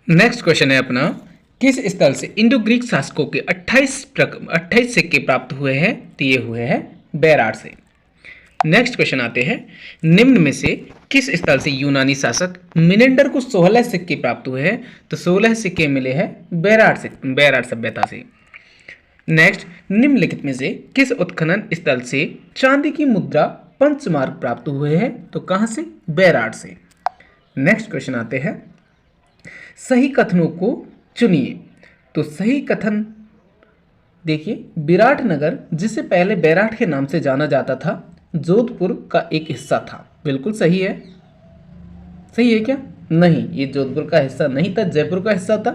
नेक्स्ट क्वेश्चन है अपना, किस स्थल से इंडो ग्रीक शासकों के 28 सिक्के प्राप्त हुए हैं? तो ये हुए हैं बैराठ से। नेक्स्ट क्वेश्चन आते हैं, निम्न में से किस स्थल से यूनानी शासक मिनेंडर को 16 सिक्के प्राप्त हुए हैं? तो 16 सिक्के मिले हैं बैराठ सभ्यता से। नेक्स्ट, निम्नलिखित में से किस उत्खनन स्थल से चांदी की मुद्रा पंचमार्क प्राप्त हुए हैं? तो कहां से? बैराट से। नेक्स्ट क्वेश्चन आते हैं, सही कथनों को चुनिए। तो सही कथन देखिए, विराटनगर जिसे पहले बैराट के नाम से जाना जाता था, जोधपुर का एक हिस्सा था। बिल्कुल सही है। सही है क्या? नहीं, ये जोधपुर का हिस्सा नहीं था, जयपुर का हिस्सा था।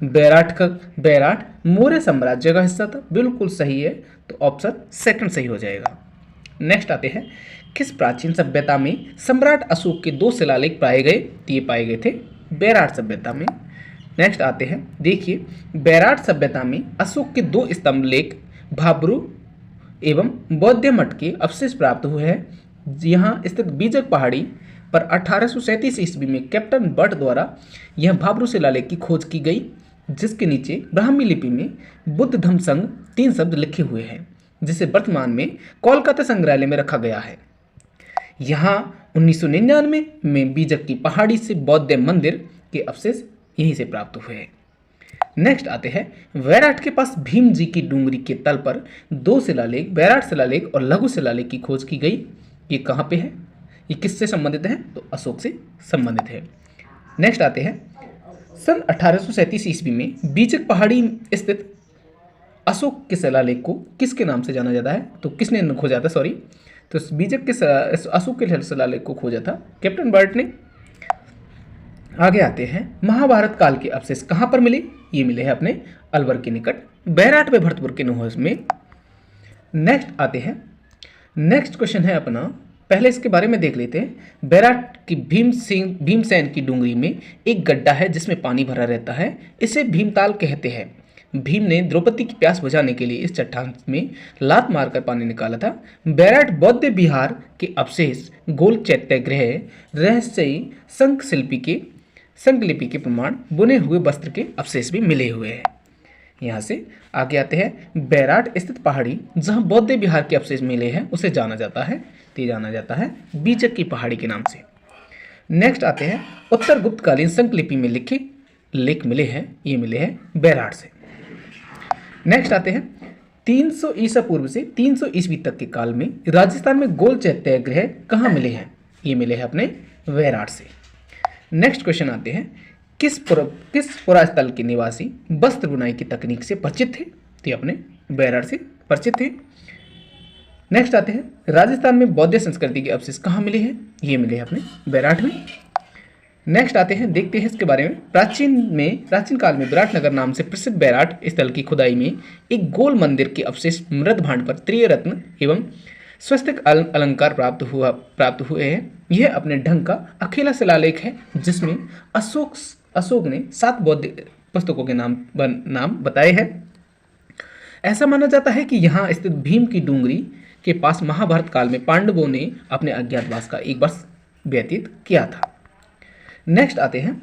बैराट मौर्य साम्राज्य का हिस्सा था। बिल्कुल सही है, तो ऑप्शन सेकंड सही हो जाएगा। नेक्स्ट आते हैं, किस प्राचीन सभ्यता में सम्राट अशोक के 2 शिलालेख पाए गए? तो ये पाए गए थे बैराट सभ्यता में। नेक्स्ट आते हैं, देखिए, बैराट सभ्यता में अशोक के 2 स्तंभ लेख भाब्रू एवं बौद्ध मठ के अवशेष प्राप्त हुए हैं। यहाँ स्थित बीजक पहाड़ी पर 1837 ईस्वी में कैप्टन बट द्वारा यह भाब्रू शिलालेख की खोज की गई, जिसके नीचे ब्राह्मी लिपि में बुद्ध धम्म संघ 3 शब्द लिखे हुए हैं, जिसे वर्तमान में कोलकाता संग्रहालय में रखा गया है। यहाँ 1999 में बीजक की पहाड़ी से बौद्ध मंदिर के अवशेष यहीं से प्राप्त हुए हैं। नेक्स्ट आते हैं, बैराट के पास भीम जी की डूंगरी के तल पर 2 शिलालेख, बैराट शिलालेख और लघु शिलालेख की खोज की गई। ये कहाँ पे है? ये किससे संबंधित है? तो अशोक से संबंधित है। नेक्स्ट आते हैं, सन 1837 ईस्वी में बीजक पहाड़ी स्थित अशोक के शिलालेख को किसके नाम से जाना जाता है? तो किसने खोजा था? सॉरी, तो बीजक के अशोक के शिलालेख को खोजा था कैप्टन बर्ट ने। आगे आते हैं, महाभारत काल के अवशेष कहाँ पर मिले? ये मिले हैं अपने अलवर के निकट बैराट व भरतपुर के नुहस में। नेक्स्ट आते हैं, नेक्स्ट क्वेश्चन है अपना, पहले इसके बारे में देख लेते हैं। बैराट की भीमसेन की डूंगरी में एक गड्ढा है जिसमें पानी भरा रहता है, इसे भीमताल कहते हैं। भीम ने द्रौपदी की प्यास बुझाने के लिए इस चट्टान में लात मारकर पानी निकाला था। बैराट बौद्ध विहार के अवशेष, गोल चैत्यगृह, रहस्यी शंखलिपि के प्रमाण, बुने हुए वस्त्र के अवशेष भी मिले हुए हैं। यहाँ से आगे आते हैं, बैराट स्थित पहाड़ी जहाँ बौद्ध विहार के अवशेष मिले हैं उसे जाना जाता है बीजक की पहाड़ी के नाम से। नेक्स्ट आते हैं, उत्तर गुप्तकालीन शंखलिपि में लिखे लेख मिले हैं, ये मिले हैं बैराट से। नेक्स्ट आते हैं, 300 ईसा पूर्व से 300 ईस्वी तक के काल में राजस्थान में गोल चैत्यागृह कहाँ मिले हैं? ये मिले हैं अपने बैराट से। नेक्स्ट क्वेश्चन आते हैं, किस पुरास्थल के निवासी वस्त्र बुनाई की तकनीक से परिचित थे? तो ये अपने बैराट से परिचित थे। नेक्स्ट आते हैं, राजस्थान में बौद्ध संस्कृति के अवशेष कहाँ मिले हैं? ये मिले हैं अपने बैराट में। नेक्स्ट आते हैं, देखते हैं इसके बारे में। प्राचीन काल में विराटनगर नाम से प्रसिद्ध बैराट स्थल की खुदाई में एक गोल मंदिर के अवशेष मृद भांड पर त्रिरत्न एवं स्वस्तिक अलंकार प्राप्त हुए हैं। यह अपने ढंग का अकेला शिलालेख है जिसमें अशोक ने 7 बौद्ध पुस्तकों के नाम बताए हैं। ऐसा माना जाता है कि यहाँ स्थित भीम की डूंगरी के पास महाभारत काल में पांडवों ने अपने अज्ञातवास का 1 वर्ष व्यतीत किया था। नेक्स्ट आते हैं,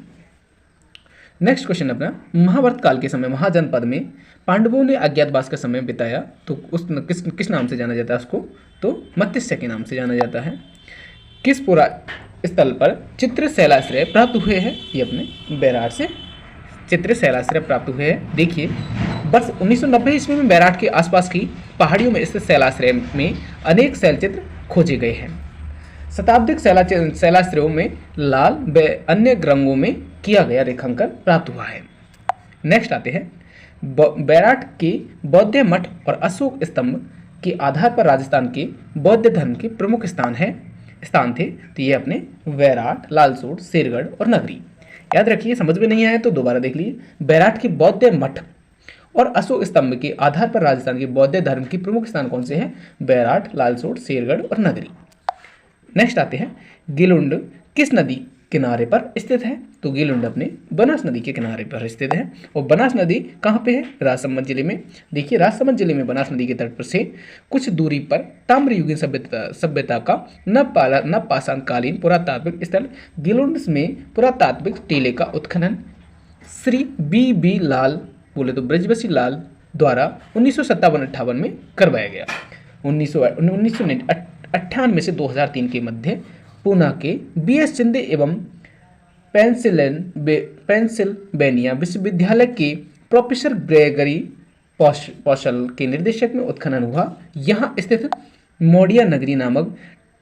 नेक्स्ट क्वेश्चन अपना, महाभारत काल के समय महाजनपद में पांडवों ने अज्ञातवास का समय बिताया, तो किस नाम से जाना जाता है उसको? तो मत्स्य के नाम से जाना जाता है। किस पुरा स्थल पर चित्र शैलाश्रय प्राप्त हुए हैं? ये अपने बैराट से चित्र शैलाश्रय प्राप्त हुए हैं। देखिए, वर्ष 1990 ईस्वी में बैराट के आसपास की पहाड़ियों में स्थित शैलाश्रय में अनेक शैलचित्र खोजे गए हैं। शताब्दिक शैलाश्रयों में लाल व अन्य रंगों में किया गया रेखांकन प्राप्त हुआ है। नेक्स्ट आते हैं, बैराट के बौद्ध मठ और अशोक स्तंभ के आधार पर राजस्थान के बौद्ध धर्म के प्रमुख स्थान थे। तो ये अपने बैराट, लालसोट, शेरगढ़ और नगरी। याद रखिए, समझ में नहीं आया तो दोबारा देख लीजिए। बैराट के बौद्ध मठ और अशोक स्तंभ के आधार पर राजस्थान के बौद्ध धर्म के प्रमुख स्थान कौन से हैं? बैराट, लालसोट, शेरगढ़ और नगरी। नेक्स्ट आते हैं, गिलुंड किस नदी किनारे पर स्थित है? तो गिलुंड अपने बनास नदी के किनारे पर स्थित है। और बनास नदी कहाँ पे है? राजसमंद जिले में। देखिए, राजसमंद जिले में बनास नदी के तट पर से कुछ दूरी पर ताम्रयुगीन सभ्यता का नवपाषाणकालीन पुरातात्विक स्थल गिलुंड में पुरातात्विक टीले का उत्खनन श्री बी लाल बोले तो ब्रजबसी लाल द्वारा 1957-58 में करवाया गया। 1998 से 2003 के मध्य पूना के BS शिंदे एवं पेंसिल्वेनिया विश्वविद्यालय के प्रोफेसर ग्रेगरी पौशल के निर्देशक में उत्खनन हुआ। यहाँ स्थित मोडिया नगरी नामक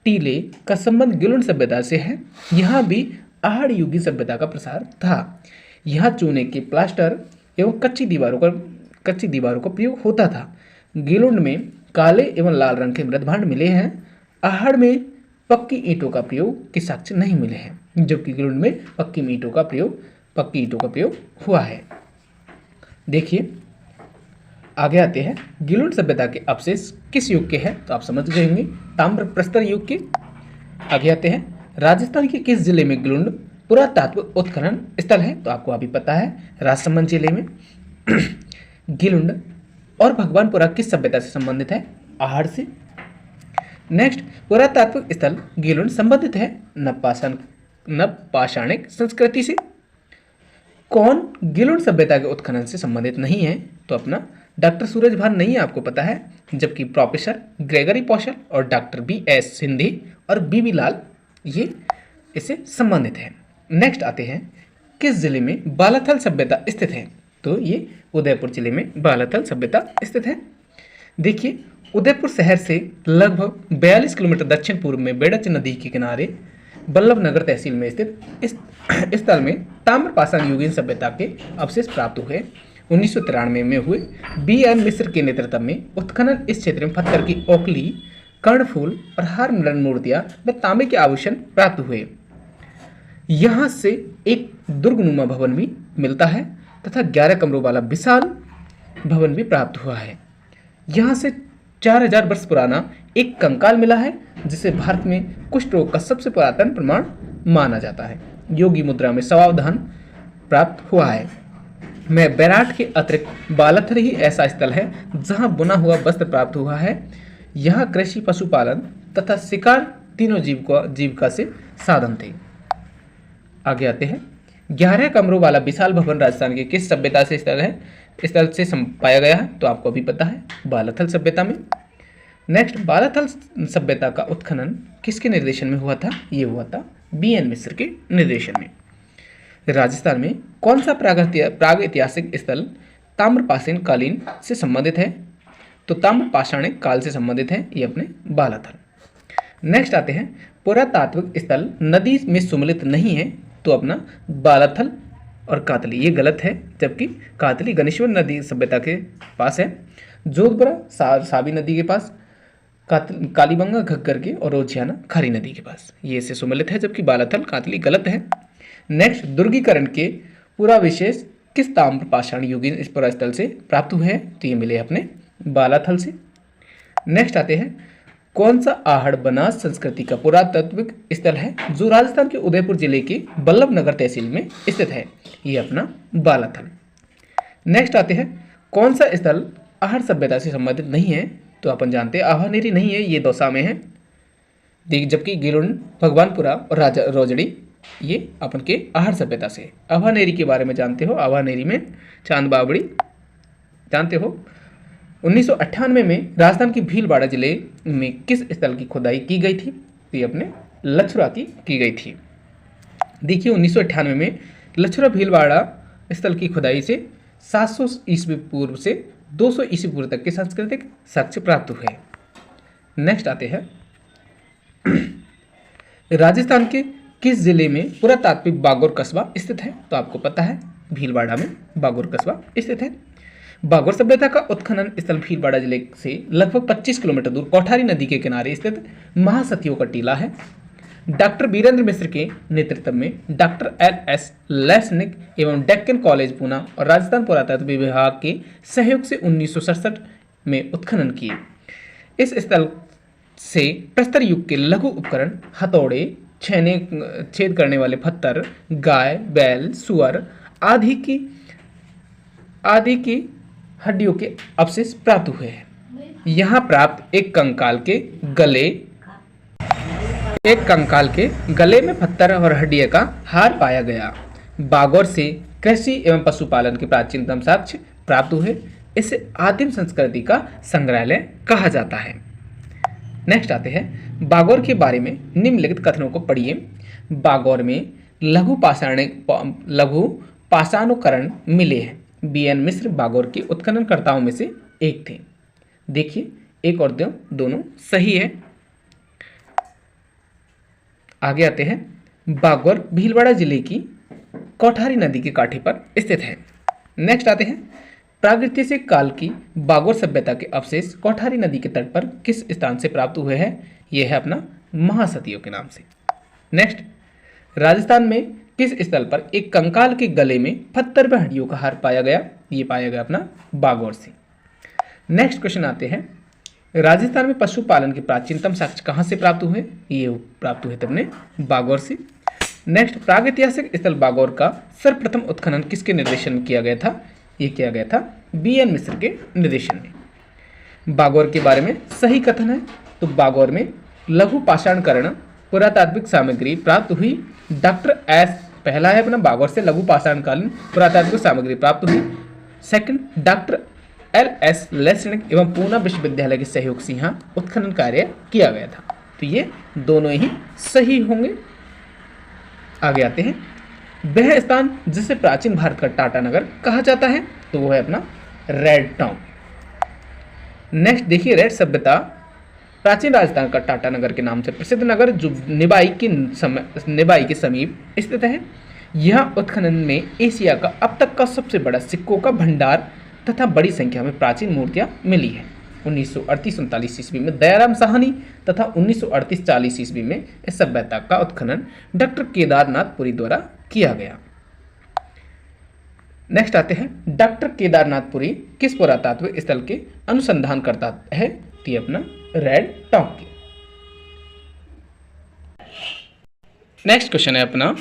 टीले का संबंध गिलुन सभ्यता से है। यहाँ भी आहड़ युगी सभ्यता का प्रसार था। यहाँ चूने के प्लास्टर एवं कच्ची दीवारों का प्रयोग होता था। गिलुंड में काले एवं लाल रंग के मृदभांड मिले हैं। आहड़ में पक्की ईंटों का प्रयोग के साक्ष्य नहीं मिले हैं, जबकि गिलुंड में पक्की ईंटों का प्रयोग हुआ है। देखिए आगे आते हैं, गिलुंड सभ्यता के अवशेष किस युग के हैं, तो आप समझ गए होंगे, ताम्र प्रस्तर युग के। आगे आते हैं, राजस्थान के किस जिले में गिलुंड पुरातात्विक उत्खनन स्थल है, तो आपको अभी पता है, राजसमंद जिले में। गिलुंड और भगवानपुरा किस सभ्यता से संबंधित है, आहड़ से। नेक्स्ट, पुरातात्विक स्थल गिलुंड संबंधित है नवपाषाणिक संस्कृति से। कौन गिलुंड सभ्यता के उत्खनन से संबंधित नहीं है, तो अपना डॉक्टर सूरज भान नहीं है, आपको पता है, जबकि प्रोफेसर ग्रेगरी पौशल और डॉक्टर BS सिंधी और BB लाल ये इससे संबंधित है। नेक्स्ट आते हैं, किस जिले में बालाथल सभ्यता स्थित है, तो ये उदयपुर जिले में बालाथल सभ्यता स्थित है। देखिए, उदयपुर शहर से लगभग 42 किलोमीटर दक्षिण पूर्व में बेड़च नदी के किनारे बल्लभनगर तहसील में स्थित इस स्थल में ताम्रपाषाण युगीन सभ्यता के अवशेष प्राप्त हुए। 1993 में हुए BN मिश्र के नेतृत्व में उत्खनन इस क्षेत्र में पत्थर की ओखली, कर्णफूल और हार मृण मूर्तियां व तांबे के आभूषण प्राप्त हुए। यहाँ से एक दुर्गनुमा भवन भी मिलता है तथा 11 कमरों वाला विशाल भवन भी प्राप्त हुआ है। यहाँ से 4000 वर्ष पुराना एक कंकाल मिला है, जिसे भारत में कुष्ठ रोग का सबसे पुरातन प्रमाण माना जाता है। योगी मुद्रा में सावधान प्राप्त हुआ है। में बैराट के अतिरिक्त बालाथल ही ऐसा स्थल है जहां बुना हुआ वस्त्र प्राप्त हुआ है। यहाँ कृषि, पशुपालन तथा शिकार तीनों जीविका से साधन थे। आगे आते हैं, 11 कमरों वाला विशाल भवन राजस्थान के किस सभ्यता से स्थल से पाया गया है, तो आपको अभी पता है, बालाथल सभ्यता में। नेक्स्ट, बालाथल सभ्यता का उत्खनन किसके निर्देशन में हुआ था, ये हुआ था BN मिश्र के निर्देशन में। राजस्थान में कौन सा प्रागैतिहासिक स्थल ताम्रपाषाण कालीन से संबंधित है, तो ताम्रपाषाणिक काल से संबंधित है, ये अपने बालाथल। नेक्स्ट आते हैं, पुरातात्विक स्थल नदी में सुमिलित नहीं है, तो अपना बालाथल और कातली, ये गलत है, जबकि कातली गणेश्वर नदी सभ्यता के पास है। जोधपुरा सावी नदी के पास, कालीबंगा घग्गर के और रोजियाना खारी नदी के पास, ये इससे सुमिलित है, जबकि बालाथल कातली गलत है। नेक्स्ट, दुर्गीकरण के पूरा विशेष किस ताम्रपाषाण युगीन इस पुरास्थल से प्राप्त हुए हैं, तो ये मिले अपने बालाथल से। नेक्स्ट आते हैं, कौन सा आहड़ बनास संस्कृति का पुरातात्विक स्थल है जो राजस्थान के उदयपुर जिले के बल्लभनगर तहसील में स्थित है, ये अपना बालाथल। नेक्स्ट आते हैं, कौन सा स्थल आहड़ सभ्यता से संबंधित नहीं है, तो अपन जानते हैं आवानेरी नहीं है, ये दौसा में है, जबकि गिलुंड, भगवानपुरा और रोजड़ी ये अपन के आहड़ सभ्यता से। आवानेरी के बारे में जानते हो, आवानेरी में चांद बावड़ी जानते हो। 1998 में राजस्थान की भीलवाड़ा जिले में किस स्थल की खुदाई की गई थी, तो ये अपने लछुरा की गई थी। देखिए, 1998 में लछुरा भीलवाड़ा स्थल की खुदाई से 700 ईस्वी पूर्व से 200 ईस्वी पूर्व तक के सांस्कृतिक साक्ष्य प्राप्त हुए। नेक्स्ट आते हैं, राजस्थान के किस जिले में पुरातात्विक बागौर कस्बा स्थित है, तो आपको पता है, भीलवाड़ा में बागौर कस्बा स्थित है। बागौर सभ्यता का उत्खनन स्थल भीलवाड़ा जिले से लगभग 25 किलोमीटर दूर कोठारी नदी के किनारे स्थित महासतियों का टीला है। डॉक्टर वीरेंद्र मिश्र के नेतृत्व में डॉक्टर LS लेसनिक एवं डेक्कन कॉलेज पूना और राजस्थान पुरातत्व विभाग के सहयोग से 1967 में उत्खनन किए। इस स्थल से प्रस्तर युग के लघु उपकरण, हथौड़े, छेद करने वाले पत्थर, गाय, बैल, सुअर आदि की हड्डियों के अवशेष प्राप्त हुए हैं। यहाँ प्राप्त एक कंकाल के गले में पत्थर और हड्डियों का हार पाया गया। बागौर से कृषि एवं पशुपालन के प्राचीनतम साक्ष्य प्राप्त हुए। इसे आदिम संस्कृति का संग्रहालय कहा जाता है। नेक्स्ट आते हैं, बागौर के बारे में निम्नलिखित कथनों को पढ़िए। बागौर में लघु पाषाणोकरण मिले हैं। BN मिश्र बागोर के उत्खननकर्ताओं में से एक थे। देखिए एक और दो दोनों सही है। आगे आते हैं, बागोर भीलवाड़ा जिले की कोठारी नदी के कांठे पर स्थित है। नेक्स्ट आते हैं, प्रागैतिहासिक काल की बागोर सभ्यता के अवशेष कोठारी नदी के तट पर किस स्थान से प्राप्त हुए हैं? यह है अपना महासतियों के नाम से। नेक्स्ट, राजस्थान में किस स्थल पर एक कंकाल के गले में 72 हड्डियों का हार पाया गया? ये पाया गया अपना बागोर से। नेक्स्ट क्वेश्चन आते हैं, राजस्थान में पशुपालन के प्राचीनतम साक्ष्य कहाँ से प्राप्त हुए? ये प्राप्त हुए थे अपने बागोर से। नेक्स्ट, प्रागैतिहासिक स्थल बागोर का सर्वप्रथम उत्खनन किसके निर्देशन में किया गया था? ये किया गया था BN मिश्र के निर्देशन में। बागोर के बारे में सही कथन है, तो बागोर में लघु पाषाणकरण पुरातात्विक सामग्री प्राप्त हुई। डॉक्टर एस, पहला है अपना बागोर से लघु पाषाणकालीन पुरातात्विक सामग्री प्राप्त हुई। सेकंड, डॉक्टर LS लेस्निक एवं पूना विश्वविद्यालय के सहयोग से यहाँ उत्खनन कार्य किया गया था। तो ये दोनों ही सही होंगे। आगे आते हैं, वह स्थान जिसे प्राचीन भारत का टाटा नगर कहा जाता है, तो वो है अपना रेड टाउन। नेक्स्ट देखिए, रेड सभ्यता प्राचीन राजस्थान का टाटा नगर के नाम से प्रसिद्ध नगर जो निबाई के समीप स्थित है। यह उत्खनन में एशिया का अब तक का सबसे बड़ा सिक्कों का भंडार तथा बड़ी संख्या में प्राचीन मूर्तियां मिली हैं। 1938-39 ईस्वी में दयाराम साहनी तथा 1938-40 ईस्वी में इस सभ्यता का उत्खनन डॉक्टर केदारनाथपुरी द्वारा किया गया। नेक्स्ट आते हैं, डॉक्टर केदारनाथपुरी किस पुरातात्विक स्थल के अनुसंधान करता है? तो ये अपना रेड टॉक के। नेक्स्ट क्वेश्चन है अपना,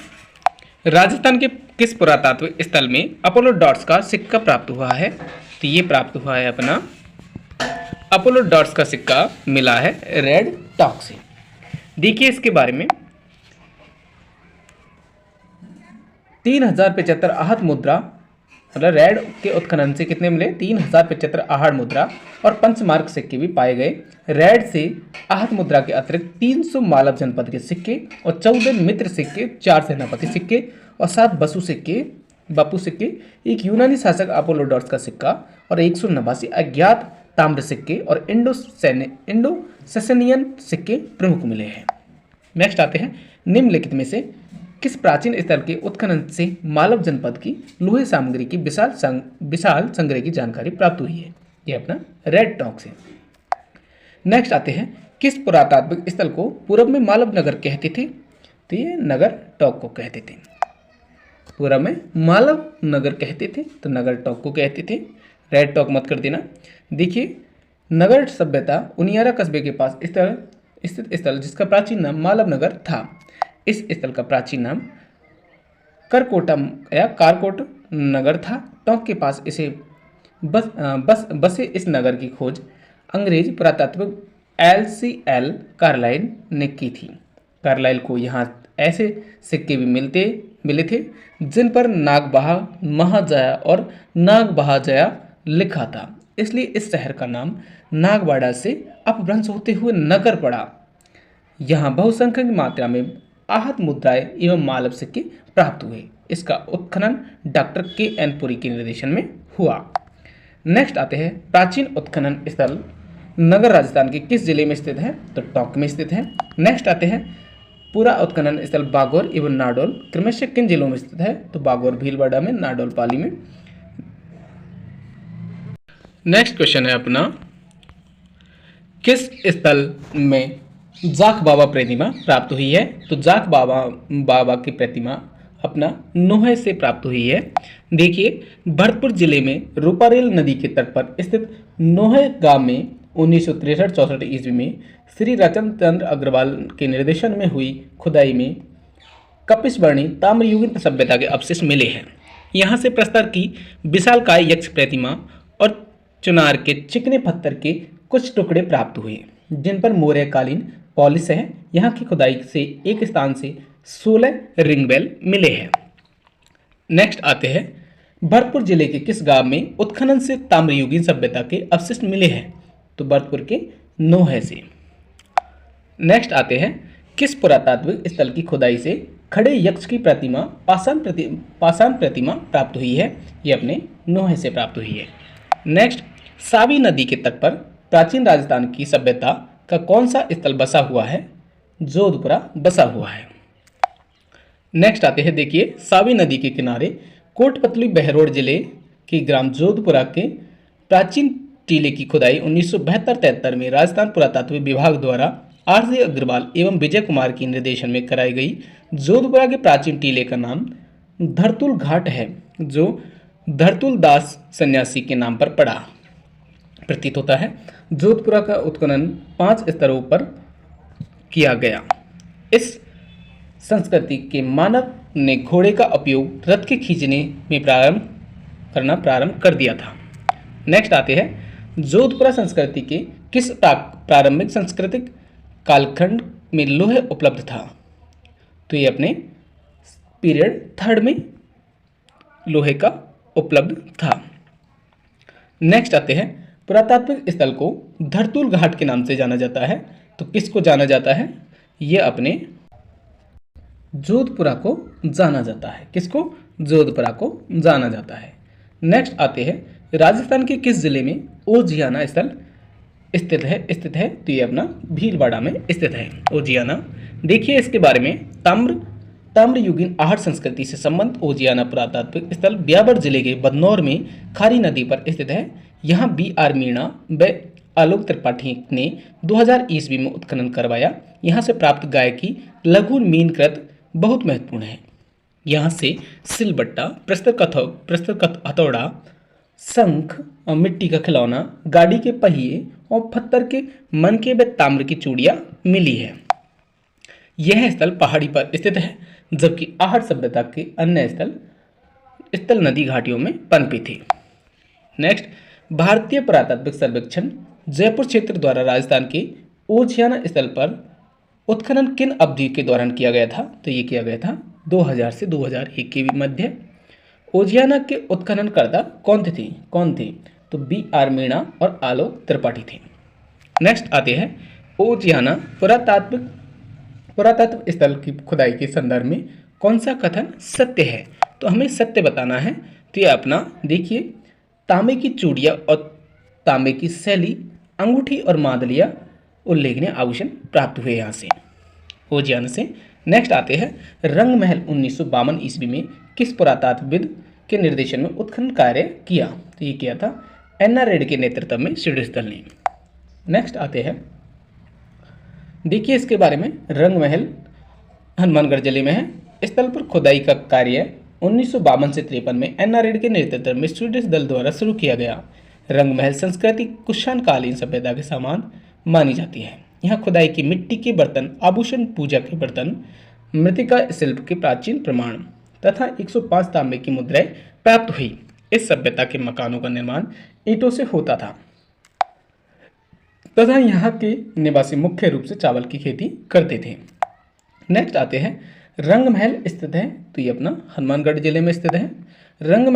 राजस्थान के किस पुरातात्विक स्थल में अपोलो डॉट्स का सिक्का प्राप्त हुआ है? तो ये प्राप्त हुआ है अपना अपोलो डॉट्स का सिक्का मिला है रेड टॉक से। देखिए इसके बारे में, 3075 आहत मुद्रा, मतलब रेड के उत्खनन से कितने मिले? 3075 आहट मुद्रा और पंचमार्क सिक्के भी पाए गए। रेड से आहत मुद्रा के अतिरिक्त 300 मालव जनपद के सिक्के और 14 मित्र सिक्के, 4 सेनापति सिक्के और 7 बापू सिक्के, एक यूनानी शासक अपोलो डॉट्स का सिक्का और 189 अज्ञात ताम्र सिक्के और इंडो सेसेनियन सिक्के प्रमुख मिले हैं। नेक्स्ट आते हैं, निम्नलिखित में से किस प्राचीन स्थल के उत्खनन से मालव जनपद की लोहे सामग्री की विशाल संग्रह की जानकारी प्राप्त हुई है? ये अपना रेड टॉक से। नेक्स्ट आते हैं, किस पुरातात्विक स्थल को पूर्व में मालव नगर कहते थे? तो ये नगर टॉक को कहते थे। पूर्व में मालव नगर कहते थे तो नगर टॉक को कहते थे। रेड टॉक मत कर देना। देखिए, नगर सभ्यता उनियारा कस्बे के पास स्थित स्थल जिसका प्राचीन नाम मालव नगर था। इस स्थल का प्राचीन नाम करकोटम या कारकोट नगर था। टॉक के पास इसे बसे इस नगर की खोज अंग्रेज पुरातात्विक LCL कार्लाइल ने की थी। कार्लाइल को यहाँ ऐसे सिक्के भी मिले थे जिन पर नागबहा महाजया और नागबहाजया लिखा था, इसलिए इस शहर का नाम नागवाड़ा से अपभ्रंश होते हुए नगर पड़ा। यहाँ बहुसंख्यक मात्रा में आहत मुद्राएं एवं मालव सिक्के प्राप्त हुए। इसका उत्खनन डॉक्टर KN पुरी के निर्देशन में हुआ। नेक्स्ट आते हैं, प्राचीन उत्खनन स्थल नगर राजस्थान के किस जिले में स्थित है? तो टॉक में स्थित है। नेक्स्ट आते हैं, पूरा उत्खनन स्थल बागोर एवं नाडोल क्रमशः किन जिलों में स्थित है? तो बागोर भीलवाड़ा में, नाडोल पाली में। नेक्स्ट क्वेश्चन है अपना, किस स्थल में जाख बाबा प्रतिमा प्राप्त हुई है? तो जाख बाबा की प्रतिमा अपना नोहे से प्राप्त हुई है। देखिए, भरतपुर जिले में रूपारेल नदी के तट पर स्थित नोहे गांव में 1963-64 ईस्वी में श्री रतन चंद्र अग्रवाल के निर्देशन में हुई खुदाई में कपिशवर्णी ताम्रयुगीन सभ्यता के अवशेष मिले हैं। यहाँ से प्रस्तर की विशालकाय यक्ष प्रतिमा और चुनार के चिकने पत्थर के कुछ टुकड़े प्राप्त हुए जिन पर मौर्यकालीन पॉलिश है। यहाँ की खुदाई से एक स्थान से 16 रिंग बेल मिले हैं। नेक्स्ट आते हैं, भरतपुर जिले के किस गांव में उत्खनन से ताम्रयुगीन सभ्यता के अवशिष्ट मिले हैं? तो भरतपुर के नोहे से। नेक्स्ट आते हैं, किस पुरातात्विक स्थल की खुदाई से खड़े यक्ष की प्रतिमा पाषाण प्रतिमा प्राप्त हुई है? ये अपने नोहे से प्राप्त हुई है। नेक्स्ट, सावी नदी के तट पर प्राचीन राजस्थान की सभ्यता का कौन सा स्थल बसा हुआ है? जोधपुरा बसा हुआ है। नेक्स्ट आते हैं, देखिए सावी नदी के किनारे कोटपतली बहरोड जिले के ग्राम जोधपुरा के प्राचीन टीले की खुदाई 1972-73 में राजस्थान पुरातत्व विभाग द्वारा आर.सी. अग्रवाल एवं विजय कुमार के निर्देशन में कराई गई। जोधपुरा के प्राचीन टीले का नाम धरतुल घाट है, जो धरतुल दास सन्यासी के नाम पर पड़ा प्रतीत होता है। जोधपुरा का उत्खनन 5 स्तरों पर किया गया। इस संस्कृति के मानव ने घोड़े का उपयोग रथ के खींचने में प्रारंभ कर दिया था। नेक्स्ट आते हैं, जोधपुरा संस्कृति के किस प्रारंभिक सांस्कृतिक कालखंड में लोहे उपलब्ध था? तो ये अपने पीरियड 3rd में लोहे का उपलब्ध था। नेक्स्ट आते हैं, पुरातात्विक स्थल को धरतुल घाट के नाम से जाना जाता है, तो किसको जाना जाता है? ये अपने जोधपुरा को जाना जाता है। किसको? जोधपुरा को जाना जाता है। नेक्स्ट आते हैं, राजस्थान के किस जिले में ओजियाना स्थल स्थित है? तो ये अपना भीलवाड़ा में स्थित है ओजियाना। देखिए इसके बारे में, ताम्रयुगीन आहट संस्कृति से संबंधित ओजियाना पुरातात्विक स्थल ब्यावर जिले के बदनौर में खारी नदी पर स्थित है। यहाँ B.R. मीणा व आलोक त्रिपाठी ने 2000 ईस्वी में उत्खनन करवाया। यहाँ से प्राप्त गाय की लघु मीनकृत बहुत महत्वपूर्ण है। यहाँ से सिलबट्टा, प्रस्तर हथौड़ा, शंख और मिट्टी का खिलौना, गाड़ी के पहिए और पत्थर के मनके व ताम्र की चूड़ियाँ मिली है। यह स्थल पहाड़ी पर स्थित है, जबकि आहट सभ्यता के अन्य स्थल नदी घाटियों में पनपी थे। नेक्स्ट, भारतीय पुरातात्विक सर्वेक्षण जयपुर क्षेत्र द्वारा राजस्थान के ओजियाना स्थल पर उत्खनन किन अवधि के दौरान किया गया था? तो ये किया गया था 2000 से 2001 के मध्य। ओजियाना के उत्खननकर्ता कौन थे? तो B.R. मीणा और आलोक त्रिपाठी थे। नेक्स्ट आते हैं, ओजियाना पुरातत्व स्थल की खुदाई के संदर्भ में कौन सा कथन सत्य है? तो हमें सत्य बताना है। तो ये अपना देखिए, तांबे की चूड़ियाँ और तांबे की शैली, अंगूठी और मादलिया उल्लेखनीय आभूषण प्राप्त हुए यहाँ से ओजियाना से। नेक्स्ट आते हैं, रंग महल 1952 ईस्वी में किस पुरातत्वविद के निर्देशन में उत्खनन कार्य किया? तो ये किया था N.R. रेड्डी के नेतृत्व में सीडीएस दल ने। नेक्स्ट आते हैं, देखिए इसके बारे में, रंग महल हनुमानगढ़ जिले में है। स्थल पर खुदाई का कार्य 1952 से 53 में N.R. रेड्डी के नेतृत्व में स्वीडिश दल द्वारा शुरू किया गया। रंग महल संस्कृति कुषाणकालीन सभ्यता के समान मानी जाती है। यहाँ खुदाई की मिट्टी के बर्तन, आभूषण, पूजा के बर्तन, मृतिका शिल्प के प्राचीन प्रमाण तथा 105 तांबे की मुद्राएं प्राप्त हुई। इस सभ्यता के मकानों का निर्माण ईंटों से होता था तथा यहाँ के निवासी मुख्य रूप से चावल की खेती करते थे। नेक्स्ट आते हैं, रंग महल स्थित है, तो ये अपना हनुमानगढ़ जिले में स्थित है। रंग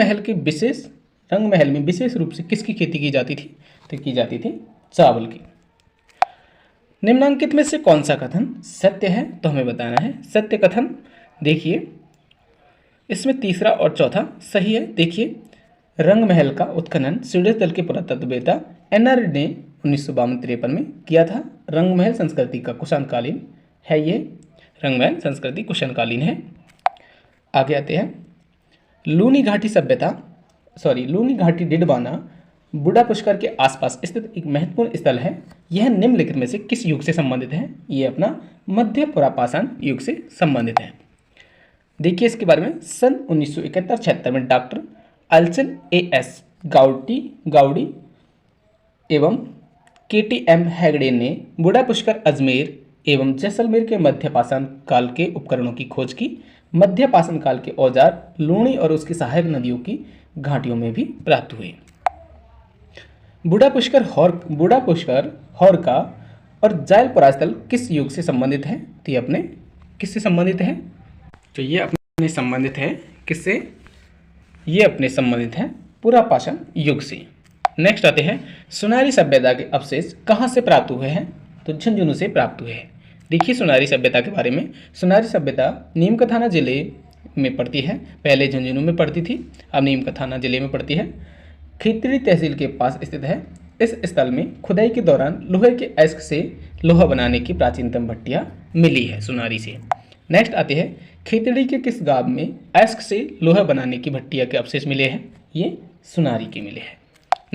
महल में विशेष रूप से किसकी खेती की जाती थी? तो की जाती थी चावल की। निम्नांकित में से कौन सा कथन सत्य है? तो हमें बताना है सत्य कथन। देखिए इसमें तीसरा और चौथा सही है। देखिए, रंग महल का उत्खनन स्वीडिश दल के पुरातत्ववेत्ता N.R. ने 1952-53 में किया था। रंग महल संस्कृति का कुषाणकालीन है। ये रंग महल संस्कृति कुषाणकालीन है। आगे आते हैं, लूनी घाटी डिडवाना बूढ़ा पुष्कर के आसपास स्थित एक महत्वपूर्ण स्थल है। यह निम्नलिखित में से किस युग से संबंधित है? ये अपना मध्य पुरापाषाण युग से संबंधित है। देखिए इसके बारे में, सन 1971-76 में डॉक्टर अल्सन A.S. गाउडी एवं K.T.M. हेगड़े ने बूढ़ा पुष्कर, अजमेर एवं जैसलमेर के मध्य पाषाण काल के उपकरणों की खोज की। मध्य पाषाण काल के औजार लूणी और उसकी सहायक नदियों की घाटियों में भी प्राप्त हुए। बूढ़ा पुष्कर, हौरका और जायलपुरा स्थल किस युग से संबंधित है? तो ये अपने किससे संबंधित है? तो ये अपने संबंधित है किससे? ये अपने संबंधित है पुरापाषाण युग से। नेक्स्ट आते हैं, सुनहरी सभ्यता के अवशेष कहाँ से प्राप्त हुए हैं? तो झुंझुनू से प्राप्त हुए हैं। देखिए सुनारी सभ्यता के बारे में। सुनारी सभ्यता नीमकाथाना जिले में पड़ती है। पहले झुंझुनू में पड़ती थी, अब नीमकाथाना जिले में पड़ती है। खितड़ी तहसील के पास स्थित है। इस स्थल में खुदाई के दौरान लोहे के अयस्क से लोहा बनाने की प्राचीनतम भट्टियां मिली है सुनारी से। नेक्स्ट आते हैं खितड़ी के किस गांव में अयस्क से लोहा बनाने की भट्टियां के अवशेष मिले हैं? ये सुनारी के मिले हैं।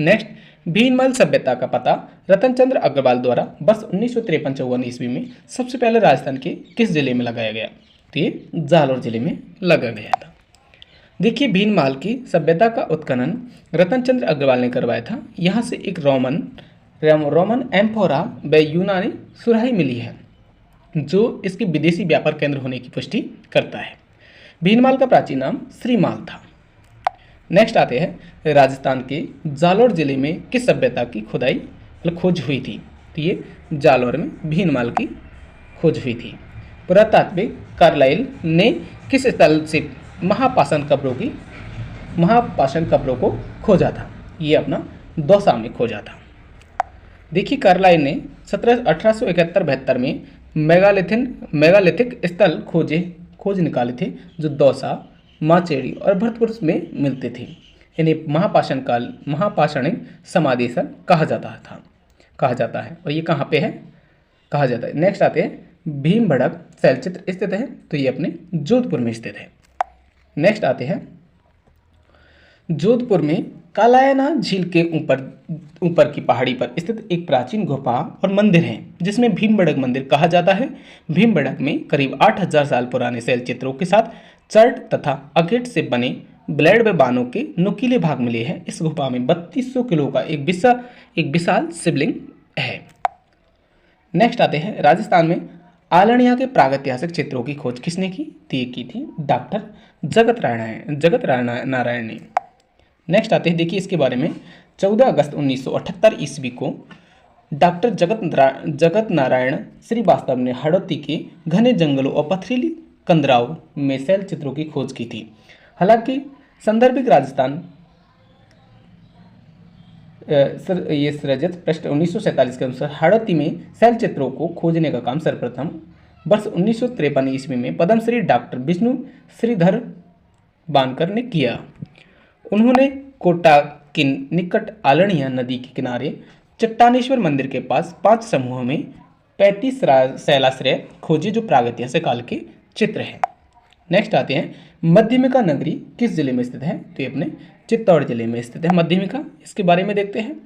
नेक्स्ट, भीनमाल सभ्यता का पता रतनचंद्र अग्रवाल द्वारा वर्ष 1953-54 ईस्वी में सबसे पहले राजस्थान के किस जिले में लगाया गया? तो ये जालौर जिले में लगाया गया था। देखिए भीनमाल की सभ्यता का उत्खनन रतनचंद्र अग्रवाल ने करवाया था। यहाँ से एक रोमन एम्फोरा व यूनानी सुराही मिली है जो इसके विदेशी व्यापार केंद्र होने की पुष्टि करता है। भीनमाल का प्राचीन नाम श्रीमाल था। नेक्स्ट आते हैं राजस्थान के जालौर जिले में किस सभ्यता की खोज हुई थी? तो ये जालौर में भीनमाल की खोज हुई थी। पुरातात्विक कार्लाइल ने किस स्थल से महापाषाण कब्रों को खोजा था? ये अपना दौसा में खोजा था। देखिए कार्लाइल ने 1871-72 में मेगालिथिक स्थल खोज निकाले थे जो दौसा, माचेड़ी और भरतपुर में मिलते थे। इन्हें महापाषाणिक समाधि स्थल कहा जाता है। और ये कहाँ पे है? कहा जाता है। नेक्स्ट आते हैं भीमबड़क शैलचित्र स्थित है, तो ये अपने जोधपुर में स्थित है। नेक्स्ट आते हैं जोधपुर में कालायना झील के ऊपर की पहाड़ी पर स्थित एक प्राचीन गुफा और मंदिर है जिसमें भीमबड़क मंदिर कहा जाता है। भीमबड़क में करीब 8000 साल पुराने शैल चित्रों के साथ चर्ट तथा अगेट से बने ब्लेड व बानों के नुकीले भाग मिले हैं। इस गुफा में 3200 किलो का एक विशाल शिवलिंग है। नेक्स्ट आते हैं राजस्थान में आलणिया के प्रागैतिहासिक चित्रों की खोज किसने की? तो ये की थी डॉक्टर जगत नारायण ने। नेक्स्ट आते हैं, देखिए इसके बारे में 14 अगस्त 1978 ईस्वी को डॉक्टर जगत नारायण श्रीवास्तव ने हड़ौती के घने जंगलों और पथरीली कंदराओं में शैल चित्रों की खोज की थी। हालांकि संदर्भिक राजस्थान ये सृजित पृष्ठ 1947 के अनुसार हड़ौती में शैल चित्रों को खोजने का काम सर्वप्रथम वर्ष 1953 ईस्वी में पद्मश्री डॉक्टर विष्णु श्रीधर बानकर ने किया। उन्होंने कोटा के निकट आलणिया नदी के किनारे चट्टानेश्वर मंदिर के पास 5 समूहों में 35 शैलाश्रय खोजे जो प्रागैतिहासिक काल के चित्र हैं। नेक्स्ट आते हैं मध्यमिका नगरी किस जिले में स्थित है? तो ये अपने चित्तौड़ जिले में स्थित है मध्यमिका। इसके बारे में देखते हैं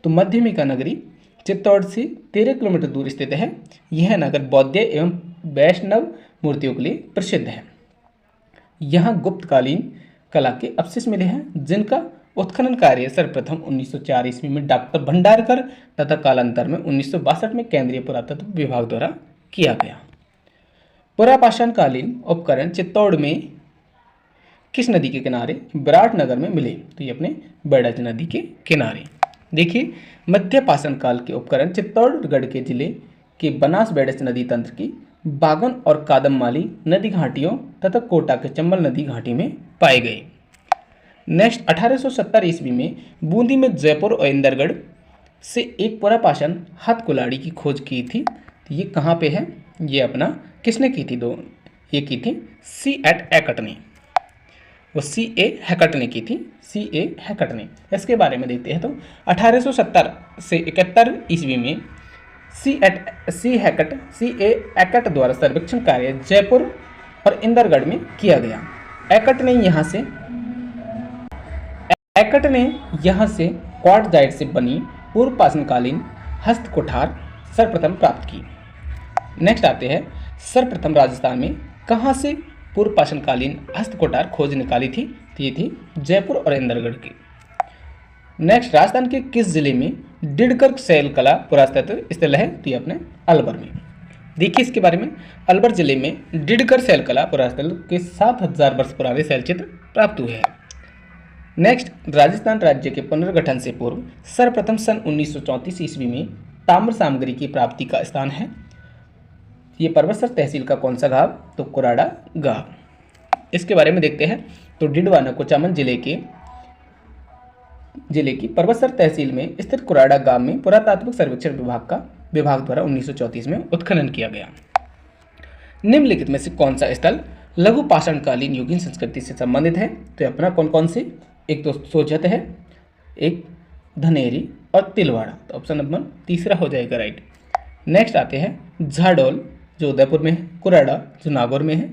तो मध्यमिका नगरी चित्तौड़ से 13 किलोमीटर दूर स्थित है। यह नगर बौद्ध एवं वैष्णव मूर्तियों के लिए प्रसिद्ध है। यहाँ गुप्तकालीन कला के अवशेष मिले हैं जिनका उत्खनन कार्य सर्वप्रथम 1904 ईस्वी में डॉक्टर भंडारकर तथा कालांतर में 1962 में केंद्रीय पुरातत्व विभाग द्वारा किया गया। पुरापाषाण कालीन उपकरण चित्तौड़ में किस नदी के किनारे? विराटनगर में मिले, तो ये अपने बेड़ज नदी के किनारे। देखिए मध्य पाषाण काल के उपकरण चित्तौड़गढ़ के जिले के बनास बेड़ज नदी तंत्र की बागन और कादममाली नदी घाटियों तथा कोटा के चंबल नदी घाटी में पाए गए। नेक्स्ट 1870 ईस्वी में बूंदी में जयपुर और इंदरगढ़ से एक पुरापाषाण हाथ कुल्हाड़ी की खोज की थी। तो ये कहाँ पे है? ये अपना किसने की थी? ये की थी C.H. हैकट ने। वो C.A. हैकट ने की थी। C.A. हैकट ने। इसके बारे में देखते हैं तो 1870 से 71 ईस्वी में C.A. हैकट द्वारा सर्वेक्षण कार्य जयपुर और इंदरगढ़ में किया गया। हैकट ने यहाँ से क्वार्टजाइट से बनी पूर्व पाषाणकालीन हस्त कुठार सर्वप्रथम प्राप्त की। नेक्स्ट आते हैं सर्वप्रथम राजस्थान में कहाँ से पूर्व पाषाणकालीन हस्त कुठार खोज निकाली थी? तो ये थी जयपुर और इंदरगढ़ की। नेक्स्ट राजस्थान के किस जिले में डिडकर शैल कला पुरातत्व स्थल है? तो ये अपने अलवर में। देखिए इसके बारे में अलवर जिले में डिडकर शैल कला पुरातत्व के 7000 वर्ष पुराने शैल चित्र प्राप्त हुए हैं। नेक्स्ट राजस्थान राज्य के पुनर्गठन से पूर्व सर्वप्रथम सन 1934 ईस्वी में ताम्र सामग्री की प्राप्ति का स्थान है। ये परबतसर तहसील का कौन सा गांव? तो कुराड़ा गांव। इसके बारे में देखते हैं तो डिडवाना कोचामन जिले की परबतसर तहसील में स्थित कुराड़ा गांव में पुरातात्विक सर्वेक्षण विभाग द्वारा 1934 में उत्खनन किया गया। निम्नलिखित में से कौन सा स्थल लघु पाषाणकालीन युगीन संस्कृति से संबंधित है? तो ये अपना कौन कौन से, एक तो सोजत है, एक धनेरी और तिलवाड़ा, तो ऑप्शन नंबर तीसरा हो जाएगा राइट। नेक्स्ट आते हैं झाडोल जो उदयपुर में है, कुराड़ा जो नागौर में है,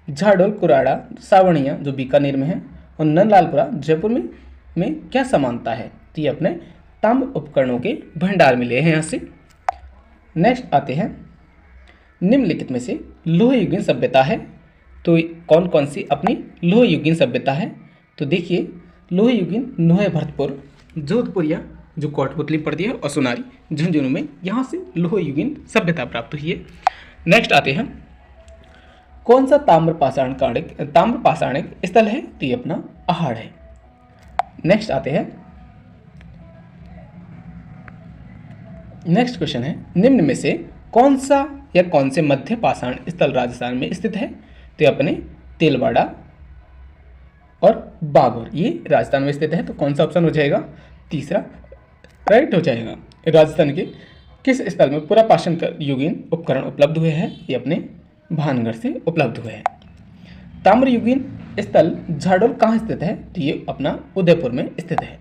झाडोल, कुराड़ा, सावणिया जो बीकानेर में है और नंदलालपुरा जयपुर में क्या समानता है? तो ये अपने ताम्र उपकरणों के भंडार मिले हैं यहाँ से। नेक्स्ट आते हैं निम्नलिखित में से लोह युगीन सभ्यता है, तो कौन कौन सी अपनी लोह युगीन सभ्यता है? तो देखिए लोह युगीन नोहे भरतपुर, जोधपुरिया जो कोटपुतली पड़ती है और सोनारी झुंझुनू में, यहाँ से लोह युगीन सभ्यता प्राप्त हुई है। नेक्स्ट आते हैं कौन सा ताम्र पाषाणिक स्थल है? तो ये अपना अहाड़ है। नेक्स्ट आते हैं, नेक्स्ट क्वेश्चन है निम्न में से कौन सा या कौन से मध्य पाषाण स्थल राजस्थान में स्थित है? तो ये अपने तिलवाड़ा और बागोर ये राजस्थान में स्थित है, तो कौन सा ऑप्शन हो जाएगा? तीसरा राइट हो जाएगा। राजस्थान के किस स्थल में पूरा पाषाण युगीन उपकरण उपलब्ध हुए हैं? ये अपने भानगढ़ से उपलब्ध हुए हैं। ताम्र युगीन स्थल झाडोल कहाँ स्थित है? तो ये अपना उदयपुर में स्थित है।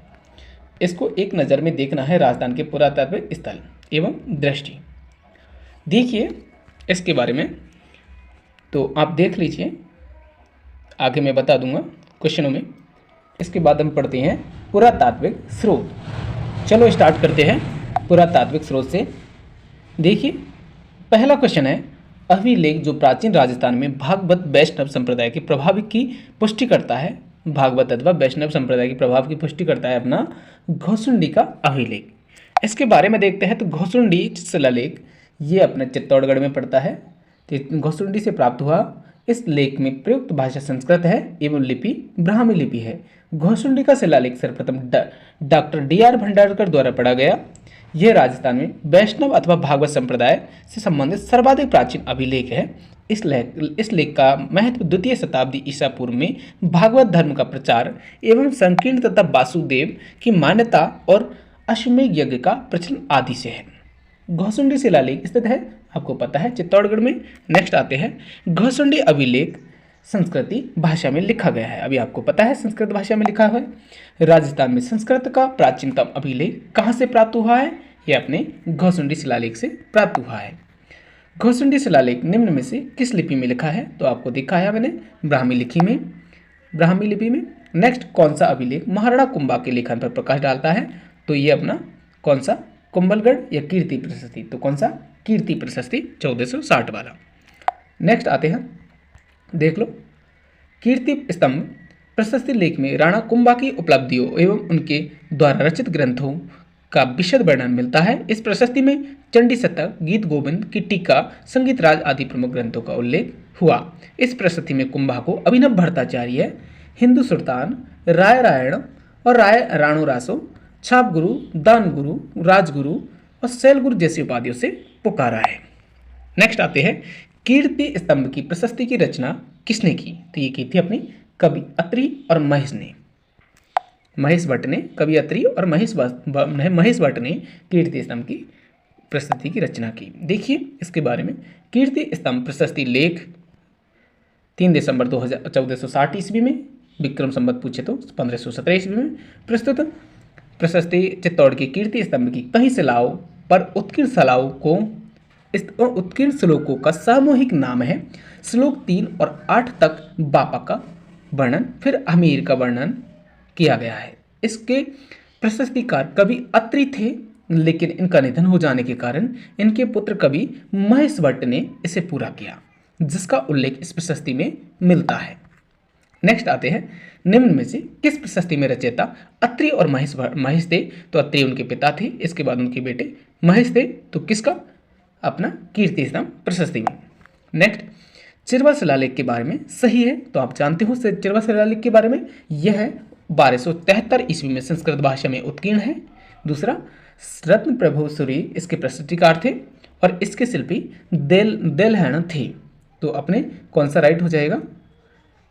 इसको एक नज़र में देखना है राजस्थान के पुरातात्विक स्थल एवं दृष्टि। देखिए इसके बारे में तो आप देख लीजिए, आगे मैं बता दूंगा क्वेश्चनों में। इसके बाद हम पढ़ते हैं पुरातात्विक स्रोत। चलो स्टार्ट करते हैं पुरातात्विक स्रोत से। देखिए पहला क्वेश्चन है, अभिलेख जो प्राचीन राजस्थान में भागवत वैष्णव संप्रदाय के प्रभाव की पुष्टि करता है, भागवत अथवा वैष्णव संप्रदाय के प्रभाव की पुष्टि करता है अपना घोसुंडी का अभिलेख। इसके बारे में देखते हैं तो घोसुंडी शिलालेख ये अपने चित्तौड़गढ़ में पड़ता है। तो घोसुंडी से प्राप्त हुआ इस लेख में प्रयुक्त भाषा संस्कृत है एवं लिपि ब्राह्मी लिपि है। घोसुंडी का शिलालेख सर्वप्रथम डॉक्टर D.R. भंडारकर द्वारा पढ़ा गया। यह राजस्थान में वैष्णव अथवा भागवत संप्रदाय से संबंधित सर्वाधिक प्राचीन अभिलेख है। इस लेख का महत्व द्वितीय शताब्दी ईसा पूर्व में भागवत धर्म का प्रचार एवं संकीर्ण तथा वासुदेव की मान्यता और अश्वमेध यज्ञ का प्रचलन आदि से है। घोसुंडी शिलालेख स्थित है, आपको पता है, चित्तौड़गढ़ में। नेक्स्ट आते हैं घोसुंडी अभिलेख संस्कृति भाषा में लिखा गया है, अभी आपको पता है संस्कृत भाषा में लिखा हुआ है। राजस्थान में संस्कृत का प्राचीनतम अभिलेख कहाँ से प्राप्त हुआ है? यह अपने घोसुंडी शिलालेख से प्राप्त हुआ है। घोसुंडी शिलालेख निम्न में से किस लिपि में लिखा है? तो आपको दिखा है मैंने ब्राह्मी लिपि में। नेक्स्ट कौन सा अभिलेख महाराणा कुंभा के लेखन पर प्रकाश डालता है? तो ये अपना कौन सा कुंभलगढ़ या कीर्ति प्रशस्ति, तो कौन सा कीर्ति प्रशस्ति 1460 वाला। नेक्स्ट आते हैं, देख लो कीर्ति स्तंभ प्रशस्ति लेख में राणा कुंभा की उपलब्धियों एवं उनके द्वारा रचित ग्रंथों का विशद वर्णन मिलता है। इस प्रशस्ति में चंडी शतक, गीत गोविंद की टीका, संगीत राज आदि प्रमुख ग्रंथों का उल्लेख हुआ। इस प्रशस्ति में कुंभा को अभिनव भट्टाचार्य, हिंदू सुल्तान, राय रायण और राय राणुरासो, छाप गुरु, दान गुरु, राजगुरु और शैल गुरु जैसी उपाधियों से पुकारा है। नेक्स्ट आते हैं कीर्ति स्तंभ की प्रशस्ति की रचना किसने की? तो ये की थी अपनी कवि अत्रि और महेश ने। महेश भट्ट ने, कवि अत्रि और महेश भट्ट ने कीर्ति स्तंभ की प्रशस्ति की रचना की। देखिए इसके बारे में, कीर्ति स्तंभ प्रशस्ति लेख 3 दिसंबर 1460 ईस्वी में, विक्रम संवत पूछे तो 1517 ईस्वी में प्रस्तुत प्रशस्ति चित्तौड़ की कीर्ति स्तंभ की कई शिलाओं पर उत्कीर्ण श्लोकों का सामूहिक नाम है। श्लोक 3 और 8 तक बापा का वर्णन, फिर हमीर का वर्णन किया गया है। इसके प्रशस्तिकार कवि अत्रि थे, लेकिन इनका निधन हो जाने के कारण इनके पुत्र कवि महेश भट्ट ने इसे पूरा किया, जिसका उल्लेख इस प्रशस्ति में मिलता है। नेक्स्ट आते हैं निम्न में से किस प्रशस्ति में रचयिता अत्रि और महेश थे? तो अत्रि उनके पिता थे, इसके बाद उनके बेटे महेश थे, तो किसका? अपना कीर्ति स्तंभ प्रशस्ति में। नेक्स्ट चिरवा शिलालेख के बारे में सही है, तो आप जानते हो चिरवा शिलालेख के बारे में, यह 1273 ईस्वी में संस्कृत भाषा में उत्कीर्ण है। दूसरा रत्न प्रभु सूरी इसके प्रशस्तिकार थे और इसके शिल्पी देलहण थे। तो अपने कौन सा राइट हो जाएगा?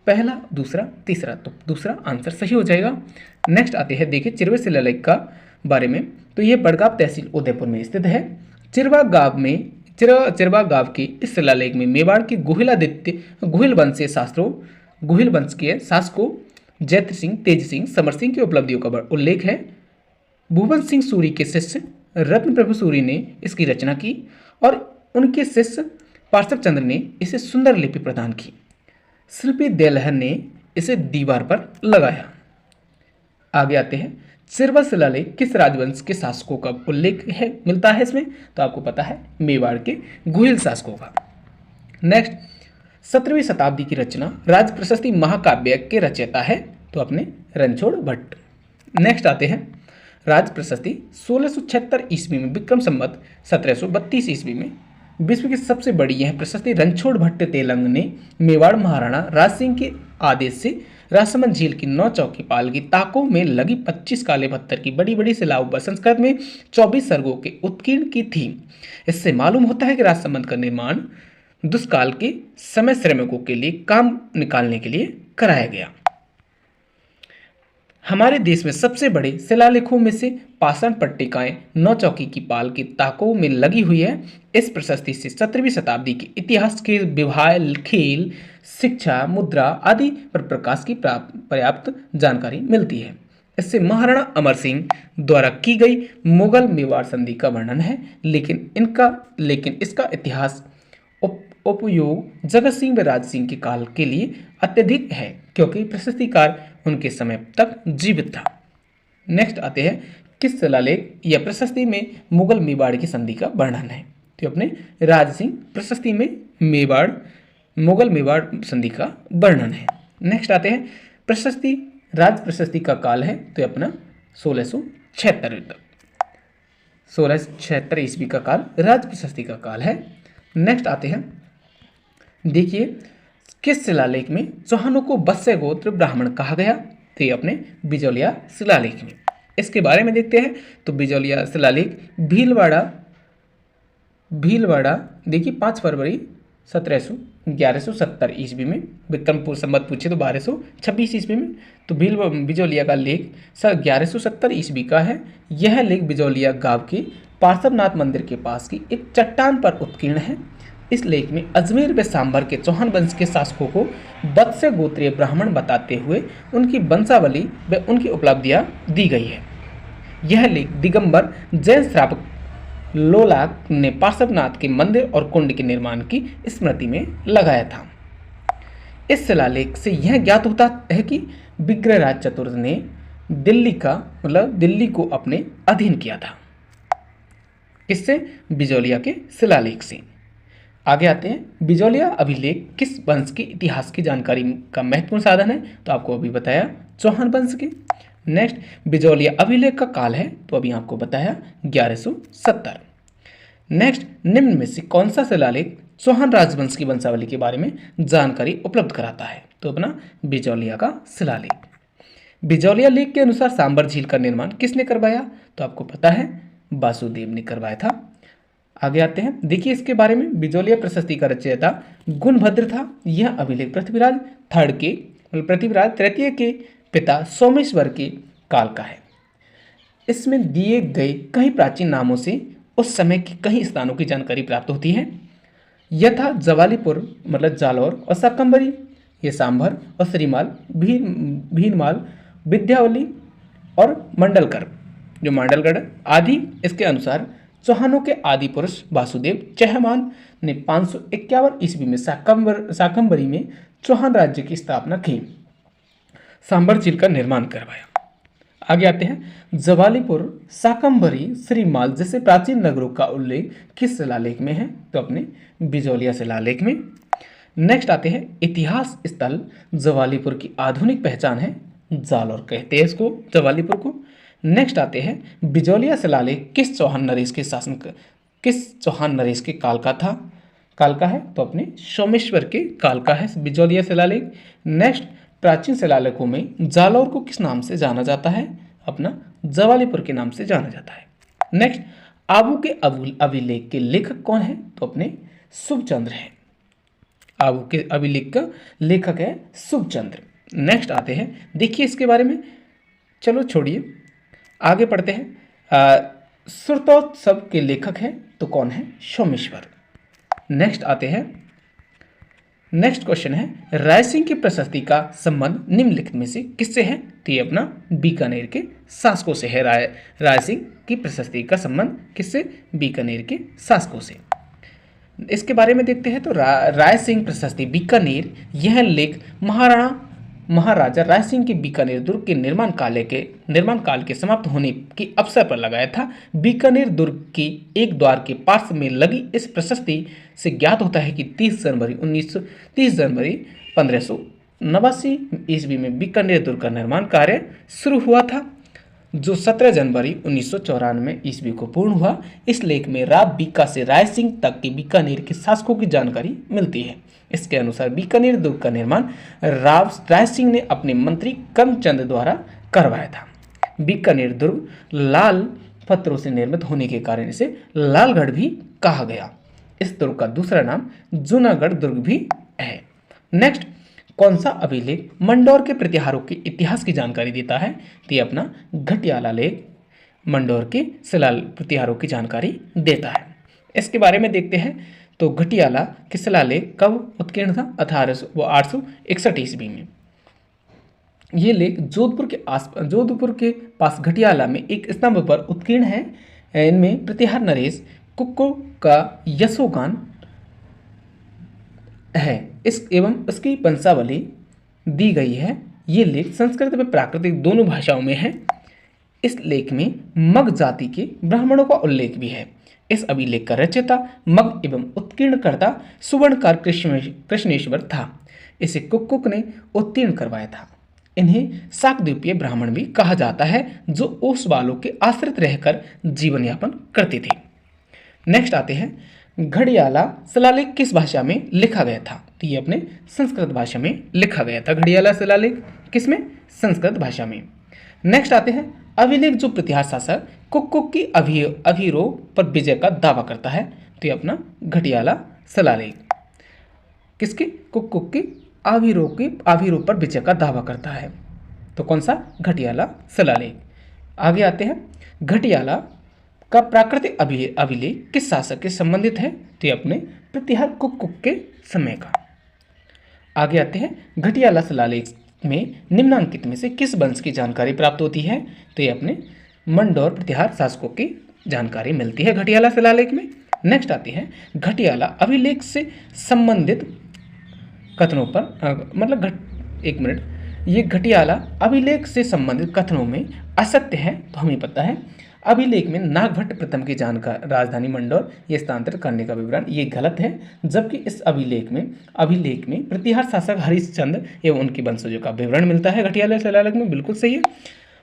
पहला, दूसरा, तीसरा, तो दूसरा आंसर सही हो जाएगा। नेक्स्ट आते हैं, देखिए चिरवा शिलालेख का बारे में, तो ये बड़गांव तहसील उदयपुर में स्थित है। चिरवा गांव में चिरवा गांव के इस शिलालेख में मेवाड़ के गुहिल वंश के शासकों जैत्र सिंह, तेज सिंह, समर सिंह की उपलब्धियों का उल्लेख है। भुवन सिंह सूरी के शिष्य रत्न प्रभु सूरी ने इसकी रचना की और उनके शिष्य पार्श्व चंद्र ने इसे सुंदर लिपि प्रदान की। शिल्पी देलहर ने इसे दीवार पर लगाया। आगे आते हैं, चिरवा शिलालेख किस राजवंश के शासकों का उल्लेख है मिलता है इसमें, तो आपको पता है मेवाड़ के गुहिल शासकों का। नेक्स्ट, 17वीं शताब्दी की रचना राज प्रशस्ति महाकाव्य के रचयिता है, तो अपने रणछोड़ भट्ट। नेक्स्ट आते हैं, राज प्रशस्ति 1676 ईस्वी में विक्रम संवत 1732 ईस्वी में विश्व की सबसे बड़ी यह प्रशस्ति रणछोड़ भट्ट तेलंग ने मेवाड़ महाराणा राज सिंह के आदेश से राजसमंद झील की 9 चौकी पाल की ताकों में लगी 25 काले पत्थर की बड़ी बड़ी शिलाओं पर संस्कृत में 24 सर्गों के उत्कीर्ण की थी। इससे मालूम होता है कि राजसमंद का निर्माण दुष्काल के समय श्रमिकों के लिए काम निकालने के लिए कराया गया। हमारे देश में सबसे बड़े शिलालेखों में से पाषाण पट्टिकाएं 9 चौकी की पाल की ताकों में लगी हुई है। इस प्रशस्ति से 17वीं शताब्दी के इतिहास के विवाह, खेल, शिक्षा, मुद्रा आदि पर प्रकाश की पर्याप्त जानकारी मिलती है। इससे महाराणा अमर सिंह द्वारा की गई मुगल मेवाड़ संधि का वर्णन है, लेकिन इसका इतिहास उपयोग जगत सिंह व राज सिंह के काल के लिए अत्यधिक है, क्योंकि प्रशस्तिकार उनके समय तक जीवित था। नेक्स्ट आते हैं, किस शिलालेख या प्रशस्ति में मुगल मेवाड़ की संधि का वर्णन है, तो अपने राज सिंह प्रशस्ति में मुगल मेवाड़ संधि का वर्णन है। नेक्स्ट आते हैं, प्रशस्ति राज प्रशस्ति का काल है, तो अपना 1676 ईस्वी का काल राज प्रशस्ति का काल है। नेक्स्ट आते हैं, देखिए किस शिलालेख में चौहानों को वत्स्य गोत्र ब्राह्मण कहा गया, तो ये अपने बिजौलिया शिलालेख में। इसके बारे में देखते हैं, तो बिजौलिया शिलालेख भीलवाड़ा देखिए 5 फरवरी 1170 ईस्वी में, विक्रमपुर संवत पूछे तो 1226 ईस्वी में, तो बिजौलिया का लेख 1170 ईस्वी का है। यह लेख बिजौलिया गांव के पार्श्वनाथ मंदिर के पास की एक चट्टान पर उत्कीर्ण है। इस लेख में अजमेर व सांभर के चौहान वंश के शासकों को वत्स्य गोत्रीय ब्राह्मण बताते हुए उनकी वंशावली व उनकी उपलब्धियां दी गई है। यह लेख दिगंबर जैन श्रावक लोलाक ने पार्श्वनाथ के मंदिर और कुंड के निर्माण की स्मृति में लगाया था। इस शिलालेख से यह ज्ञात होता है कि विग्रहराज चतुर्थ ने दिल्ली को अपने अधीन किया था। किससे? बिजौलिया के शिलालेख से। आगे आते हैं, बिजौलिया अभिलेख किस वंश के इतिहास की जानकारी का महत्वपूर्ण साधन है, तो आपको अभी बताया चौहान वंश के। नेक्स्ट, बिजौलिया अभिलेख का काल है, तो अभी आपको बताया 1170। नेक्स्ट, निम्न में से कौन सा शिलालेख चौहान राजवंश की वंशावली के बारे में जानकारी उपलब्ध कराता है, तो अपना बिजौलिया का शिलालेख। बिजौलिया लेख के अनुसार सांबर झील का निर्माण किसने करवाया, तो आपको पता है वासुदेव ने करवाया था। आगे आते हैं, देखिए इसके बारे में, बिजौलिया प्रशस्ति का रचयिता गुणभद्र था। यह अभिलेख पृथ्वीराज तृतीय के पिता सोमेश्वर के काल का है। इसमें दिए गए कई प्राचीन नामों से उस समय के कई स्थानों की जानकारी प्राप्त होती है, यथा जवालीपुर मतलब जालौर और शाकंभरी, ये सांभर और श्रीमाल, भीनमाल, विद्यावली और मंडलकर जो मांडलगढ़ आदि। इसके अनुसार चौहानों के आदि पुरुष वासुदेव चहमान ने 551 ईस्वी में शाकंभरी में चौहान राज्य की स्थापना की, सांबर झील का निर्माण करवाया। आगे आते हैं, जवालीपुर, शाकंभरी, श्रीमाल जैसे प्राचीन नगरों का उल्लेख किस शिलालेख में है, तो अपने बिजौलिया शिलालेख में। नेक्स्ट आते हैं, इतिहास स्थल जवालीपुर की आधुनिक पहचान है, जालौर कहते हैं इसको, जवालीपुर को। नेक्स्ट आते हैं, बिजौलिया शिलालेख किस चौहान नरेश के काल का है, तो अपने सोमेश्वर के काल का है बिजौलिया शिलालेख। नेक्स्ट, प्राचीन शिलालेखों में जालौर को किस नाम से जाना जाता है, अपना जवालीपुर के नाम से जाना जाता है। नेक्स्ट, आबू के अभिलेख के लेखक कौन है, तो अपने शुभचंद्र है। आबू के अभिलेख का लेखक है शुभचंद्र। नेक्स्ट आते हैं, देखिए इसके बारे में, चलो छोड़िए आगे पढ़ते हैं। श्रुतोत्सव के लेखक हैं, तो कौन है, सोमेश्वर। नेक्स्ट आते हैं, नेक्स्ट क्वेश्चन है रायसिंह की प्रशस्ति का संबंध निम्नलिखित में से किससे है? तो ये अपना बीकानेर के शासकों से है। रायसिंह की प्रशस्ति का संबंध किससे? बीकानेर के शासकों से। इसके बारे में देखते हैं तो रायसिंह प्रशस्ति बीकानेर, यह लेख महाराजा रायसिंह के बीकानेर दुर्ग के निर्माण काल के समाप्त होने के अवसर पर लगाया था। बीकानेर दुर्ग के एक द्वार के पार्श्व में लगी इस प्रशस्ति से ज्ञात होता है कि 30 जनवरी 1589 ईस्वी में बीकानेर दुर्ग का निर्माण कार्य शुरू हुआ था, जो 17 जनवरी 1994 ईस्वी को पूर्ण हुआ। इस लेख में राव बीका से रायसिंह तक के बीकानेर के शासकों की जानकारी मिलती है। इसके अनुसार बीकानेर दुर्ग का निर्माण रायसिंह ने अपने मंत्री करमचंद द्वारा करवाया था। बीकानेर दुर्ग लाल पत्थरों से निर्मित होने के कारण इसे लालगढ़ भी कहा गया। इस दुर्ग का दूसरा नाम जूनागढ़ दुर्ग भी है। नेक्स्ट, कौन सा अभिलेख मंडोर के प्रतिहारों के इतिहास की जानकारी देता है? तो ये अपना घटियाला लेख मंडोर के शिला प्रतिहारों की जानकारी देता है। इसके बारे में देखते हैं तो घटियाला के शिलालेख कब उत्कीर्ण था? 861 ईस्वी में। ये लेख जोधपुर के पास घटियाला में एक स्तंभ पर उत्कीर्ण है। इनमें प्रतिहार नरेश कुक्को का यशोगान है एवं उसकी वंशावली दी गई है। ये लेख संस्कृत व प्राकृतिक दोनों भाषाओं में है। इस लेख में मग जाति के ब्राह्मणों का उल्लेख भी है। इस अभिलेख का रचयिता मग एवं उत्कीर्णकर्ता सुवर्णकार कृष्णेश्वर था। इसे कुक्कुक ने उत्तीर्ण करवाया था। इन्हें शाकद्वीपीय ब्राह्मण भी कहा जाता है, जो ओस वालों के आश्रित रहकर जीवन यापन करते थे। नेक्स्ट आते हैं, घड़ियाला शिलालेख किस भाषा में लिखा गया था? तो ये अपने संस्कृत भाषा में लिखा गया था। घड़ियाला शिलालेख किसमें? संस्कृत भाषा में। नेक्स्ट आते हैं, अभिलेख जो प्रतिहार शासक कुक्कुक की अभिरोह पर विजय का दावा करता है। तो ये अपना घड़ियाला शिलालेख किसके? कुक्कुक की अभिरोह पर विजय का दावा करता है। तो कौन सा? घड़ियाला शिलालेख। आगे आते हैं, घड़ियाला का प्राकृतिक अभिलेख किस शासक के संबंधित है? तो ये अपने प्रतिहार कुक्कुक के समय का। आगे आते हैं, घड़ियाला शिलालेख में निम्नांकित में से किस वंश की जानकारी प्राप्त होती है? तो ये अपने मंडोर प्रतिहार शासकों की जानकारी मिलती है घड़ियाला शिलालेख में। नेक्स्ट आती है, घड़ियाला अभिलेख से संबंधित कथनों पर ये घड़ियाला अभिलेख से संबंधित कथनों में असत्य है। तो हमें पता है अभिलेख में नागभट्ट प्रथम की जानकारी राजधानी मंडोर ये स्थानांतरित करने का विवरण ये गलत है, जबकि इस अभिलेख में प्रतिहार शासक हरिश्चंद्र एवं उनके वंशजों का विवरण मिलता है घड़ियाला शिलालेख में, बिल्कुल सही है।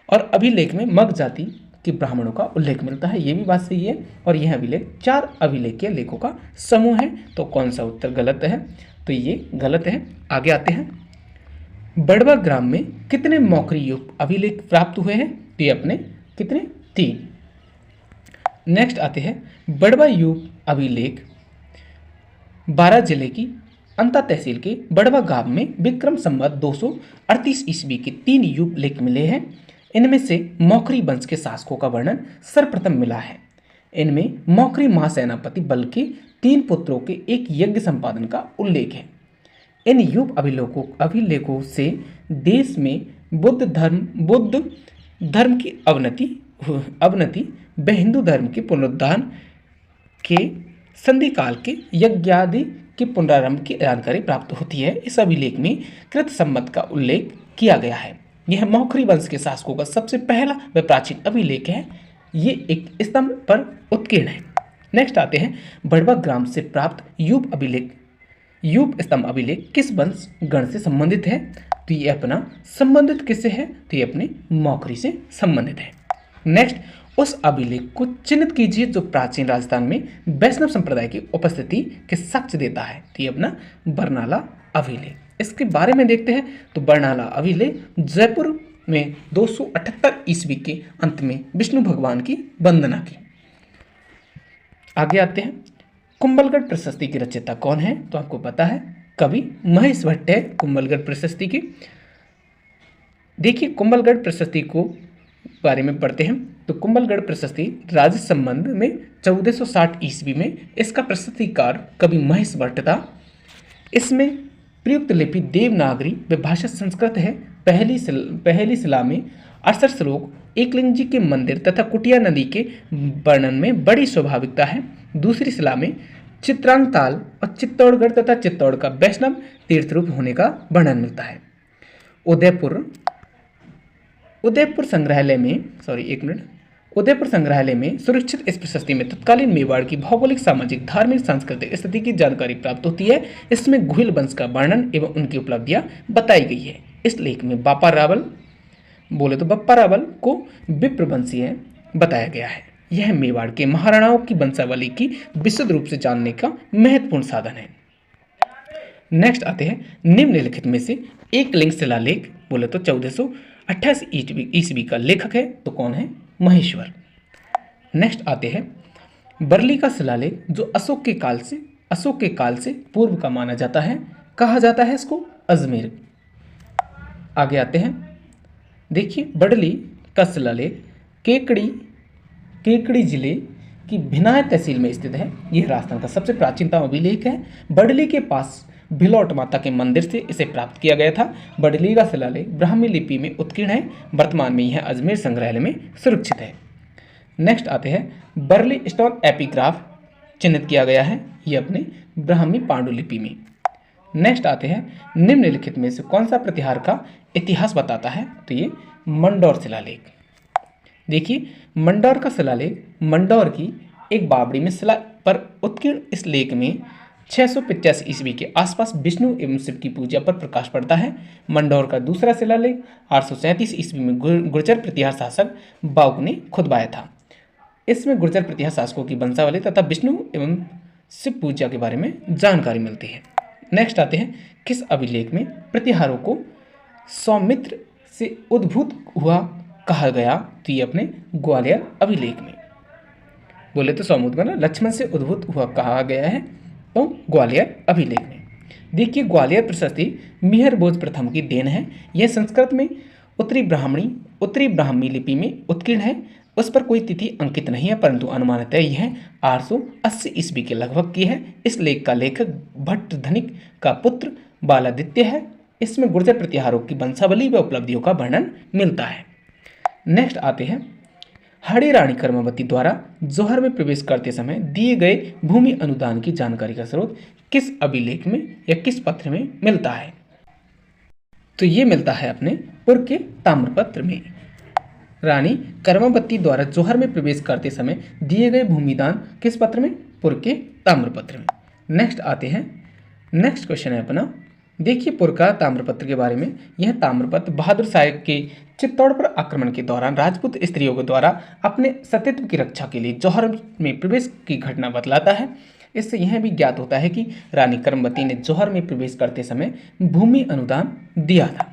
और अभिलेख में मग जाति के ब्राह्मणों का उल्लेख मिलता है, ये भी बात सही है। और यह अभिलेख 4 अभिलेखीय लेखों का समूह है। तो कौन सा उत्तर गलत है? तो ये गलत है। आगे आते हैं, बड़वा ग्राम में कितने मौखरी युग अभिलेख प्राप्त हुए हैं? तो ये अपने कितने? 3। नेक्स्ट आते हैं, बड़वा युग अभिलेख 12 जिले की अंता तहसील के बड़वा गांव में विक्रम संवत 238 ईस्वी के 3 युग लेख मिले हैं। इनमें से मौखरी वंश के शासकों का वर्णन सर्वप्रथम मिला है। इनमें मौखरी महासेनापति बल के 3 पुत्रों के एक यज्ञ संपादन का उल्लेख है। इन युग अभिलेखों से देश में बौद्ध धर्म की अवनति व हिंदू धर्म के पुनरुत्थान के संधि काल के यज्ञादि के पुनरारंभ की जानकारी प्राप्त होती है। इस अभिलेख में कृत संवत का उल्लेख किया गया है। यह मौखरी वंश के शासकों का सबसे पहला व प्राचीन अभिलेख है। ये एक स्तंभ पर उत्कीर्ण है। नेक्स्ट आते हैं, बड़वा ग्राम से प्राप्त यूप स्तंभ अभिलेख किस वंश गण से संबंधित है? तो ये अपना संबंधित किससे है? तो ये अपने मौखरी से संबंधित है। नेक्स्ट, उस अभिलेख को चिन्हित कीजिए जो प्राचीन राजस्थान में वैष्णव संप्रदाय की उपस्थिति के साक्ष्य देता है। तो ये अपना बरनाला अभिलेख। इसके बारे में देखते हैं तो बरनाला अभिलेख जयपुर में 278 ईस्वी के अंत में विष्णु भगवान की वंदना की। आगे आते हैं, कुंभलगढ़ प्रशस्ति की रचयिता कौन है? तो आपको पता है कवि महेश भट्ट है कुंभलगढ़ प्रशस्ति की। देखिए, कुंभलगढ़ प्रशस्ति को बारे में पढ़ते हैं। तो कुंभलगढ़ प्रशस्ति राज्य संबंध में 1460 ईस्वी में इसका प्रशस्तिकार कवि महेश भट्ट था। इसमें प्रयुक्त लिपि देवनागरी व भाषा संस्कृत है। पहली शिला में 68 श्लोक एकलिंग जी के मंदिर तथा कुटिया नदी के वर्णन में बड़ी स्वाभाविकता है। दूसरी शिला में चित्रांग ताल और चित्तौड़गढ़ तथा चित्तौड़ का वैष्णव तीर्थ रूप होने का वर्णन मिलता है। उदयपुर संग्रहालय में सुरक्षित इस प्रशस्ति में तत्कालीन मेवाड़ की भौगोलिक, सामाजिक, धार्मिक, सांस्कृतिक स्थिति की जानकारी प्राप्त होती है। इसमें गुहिल वंश का वर्णन एवं उनकी उपलब्धियां बताई गई है। इस लेख में बप्पा रावल को विप्रवंशीय बताया गया है। यह मेवाड़ के महाराणाओं की वंशावली की विशुद्ध रूप से जानने का महत्वपूर्ण साधन है। नेक्स्ट आते हैं निम्नलिखित में से एक लिंग शिलालेख। बोले तो 1428 ईस्वी का लेखक है तो कौन है? महेश्वर। नेक्स्ट आते हैं बरली का शिलालेख जो अशोक के काल से पूर्व का माना जाता है। कहा जाता है इसको अजमेर। आगे आते हैं, देखिए बरली का शिलालेख केकड़ी जिले की भिनाय तहसील में स्थित है। यह राजस्थान का सबसे प्राचीनतम अभिलेख है। बडली के पास भिलौट माता के मंदिर से इसे प्राप्त किया गया था। बडली का शिलालेख ब्राह्मी लिपि में उत्कीर्ण है। वर्तमान में यह अजमेर संग्रहालय में सुरक्षित है। नेक्स्ट आते हैं बर्ली स्टोन एपिग्राफ चिन्हित किया गया है, यह अपने ब्राह्मी पांडुलिपि में। नेक्स्ट आते हैं निम्नलिखित में से कौन सा प्रतिहार का इतिहास बताता है? तो ये मंडौर शिलालेख। देखिए मंडौर का शिलालेख मंडौर की एक बावड़ी में शिला पर उत्कीर्ण इस लेख में 685 ईस्वी के आसपास विष्णु एवं शिव की पूजा पर प्रकाश पड़ता है। मंडौर का दूसरा शिलालेख 837 ईस्वी में गुर्जर प्रतिहार शासक बाउक ने खुदवाया था। इसमें गुर्जर प्रतिहार शासकों की वंशावली तथा विष्णु एवं शिव पूजा के बारे में जानकारी मिलती है। नेक्स्ट आते हैं किस अभिलेख में प्रतिहारों को सौमित्र से उद्भूत हुआ कहा गया? तो ये अपने ग्वालियर अभिलेख में। बोले तो सौमुद्र में लक्ष्मण से उद्भूत हुआ कहा गया है तो ग्वालियर अभिलेख में। देखिए ग्वालियर प्रशस्ति मिहिर भोज प्रथम की देन है। यह संस्कृत में उत्तरी ब्राह्मी लिपि में उत्कीर्ण है। उस पर कोई तिथि अंकित नहीं है, परंतु अनुमानित यह 880 ईस्वी के लगभग की है। इस लेख का लेखक भट्ट धनिक का पुत्र बालादित्य है। इसमें गुर्जर प्रतिहारों की वंशावली व उपलब्धियों का वर्णन मिलता है। नेक्स्ट आते हैं हड़ी रानी कर्मवती द्वारा जौहर में प्रवेश करते समय दिए गए भूमि अनुदान की जानकारी का स्रोत किस अभिलेख में या किस पत्र में मिलता है? तो ये मिलता है अपने पुर के ताम्रपत्र में। रानी कर्मवती द्वारा जौहर में प्रवेश करते समय दिए गए भूमिदान किस पत्र में? पुर के ताम्रपत्र में। नेक्स्ट आते हैं, नेक्स्ट क्वेश्चन है अपना, देखिए पुर का ताम्रपत्र के बारे में। यह ताम्रपत्र बहादुर शाह के चित्तौड़ पर आक्रमण के दौरान राजपूत स्त्रियों के द्वारा अपने सतीत्व की रक्षा के लिए जौहर में प्रवेश की घटना बतलाता है। इससे यह भी ज्ञात होता है कि रानी कर्मवती ने जौहर में प्रवेश करते समय भूमि अनुदान दिया था।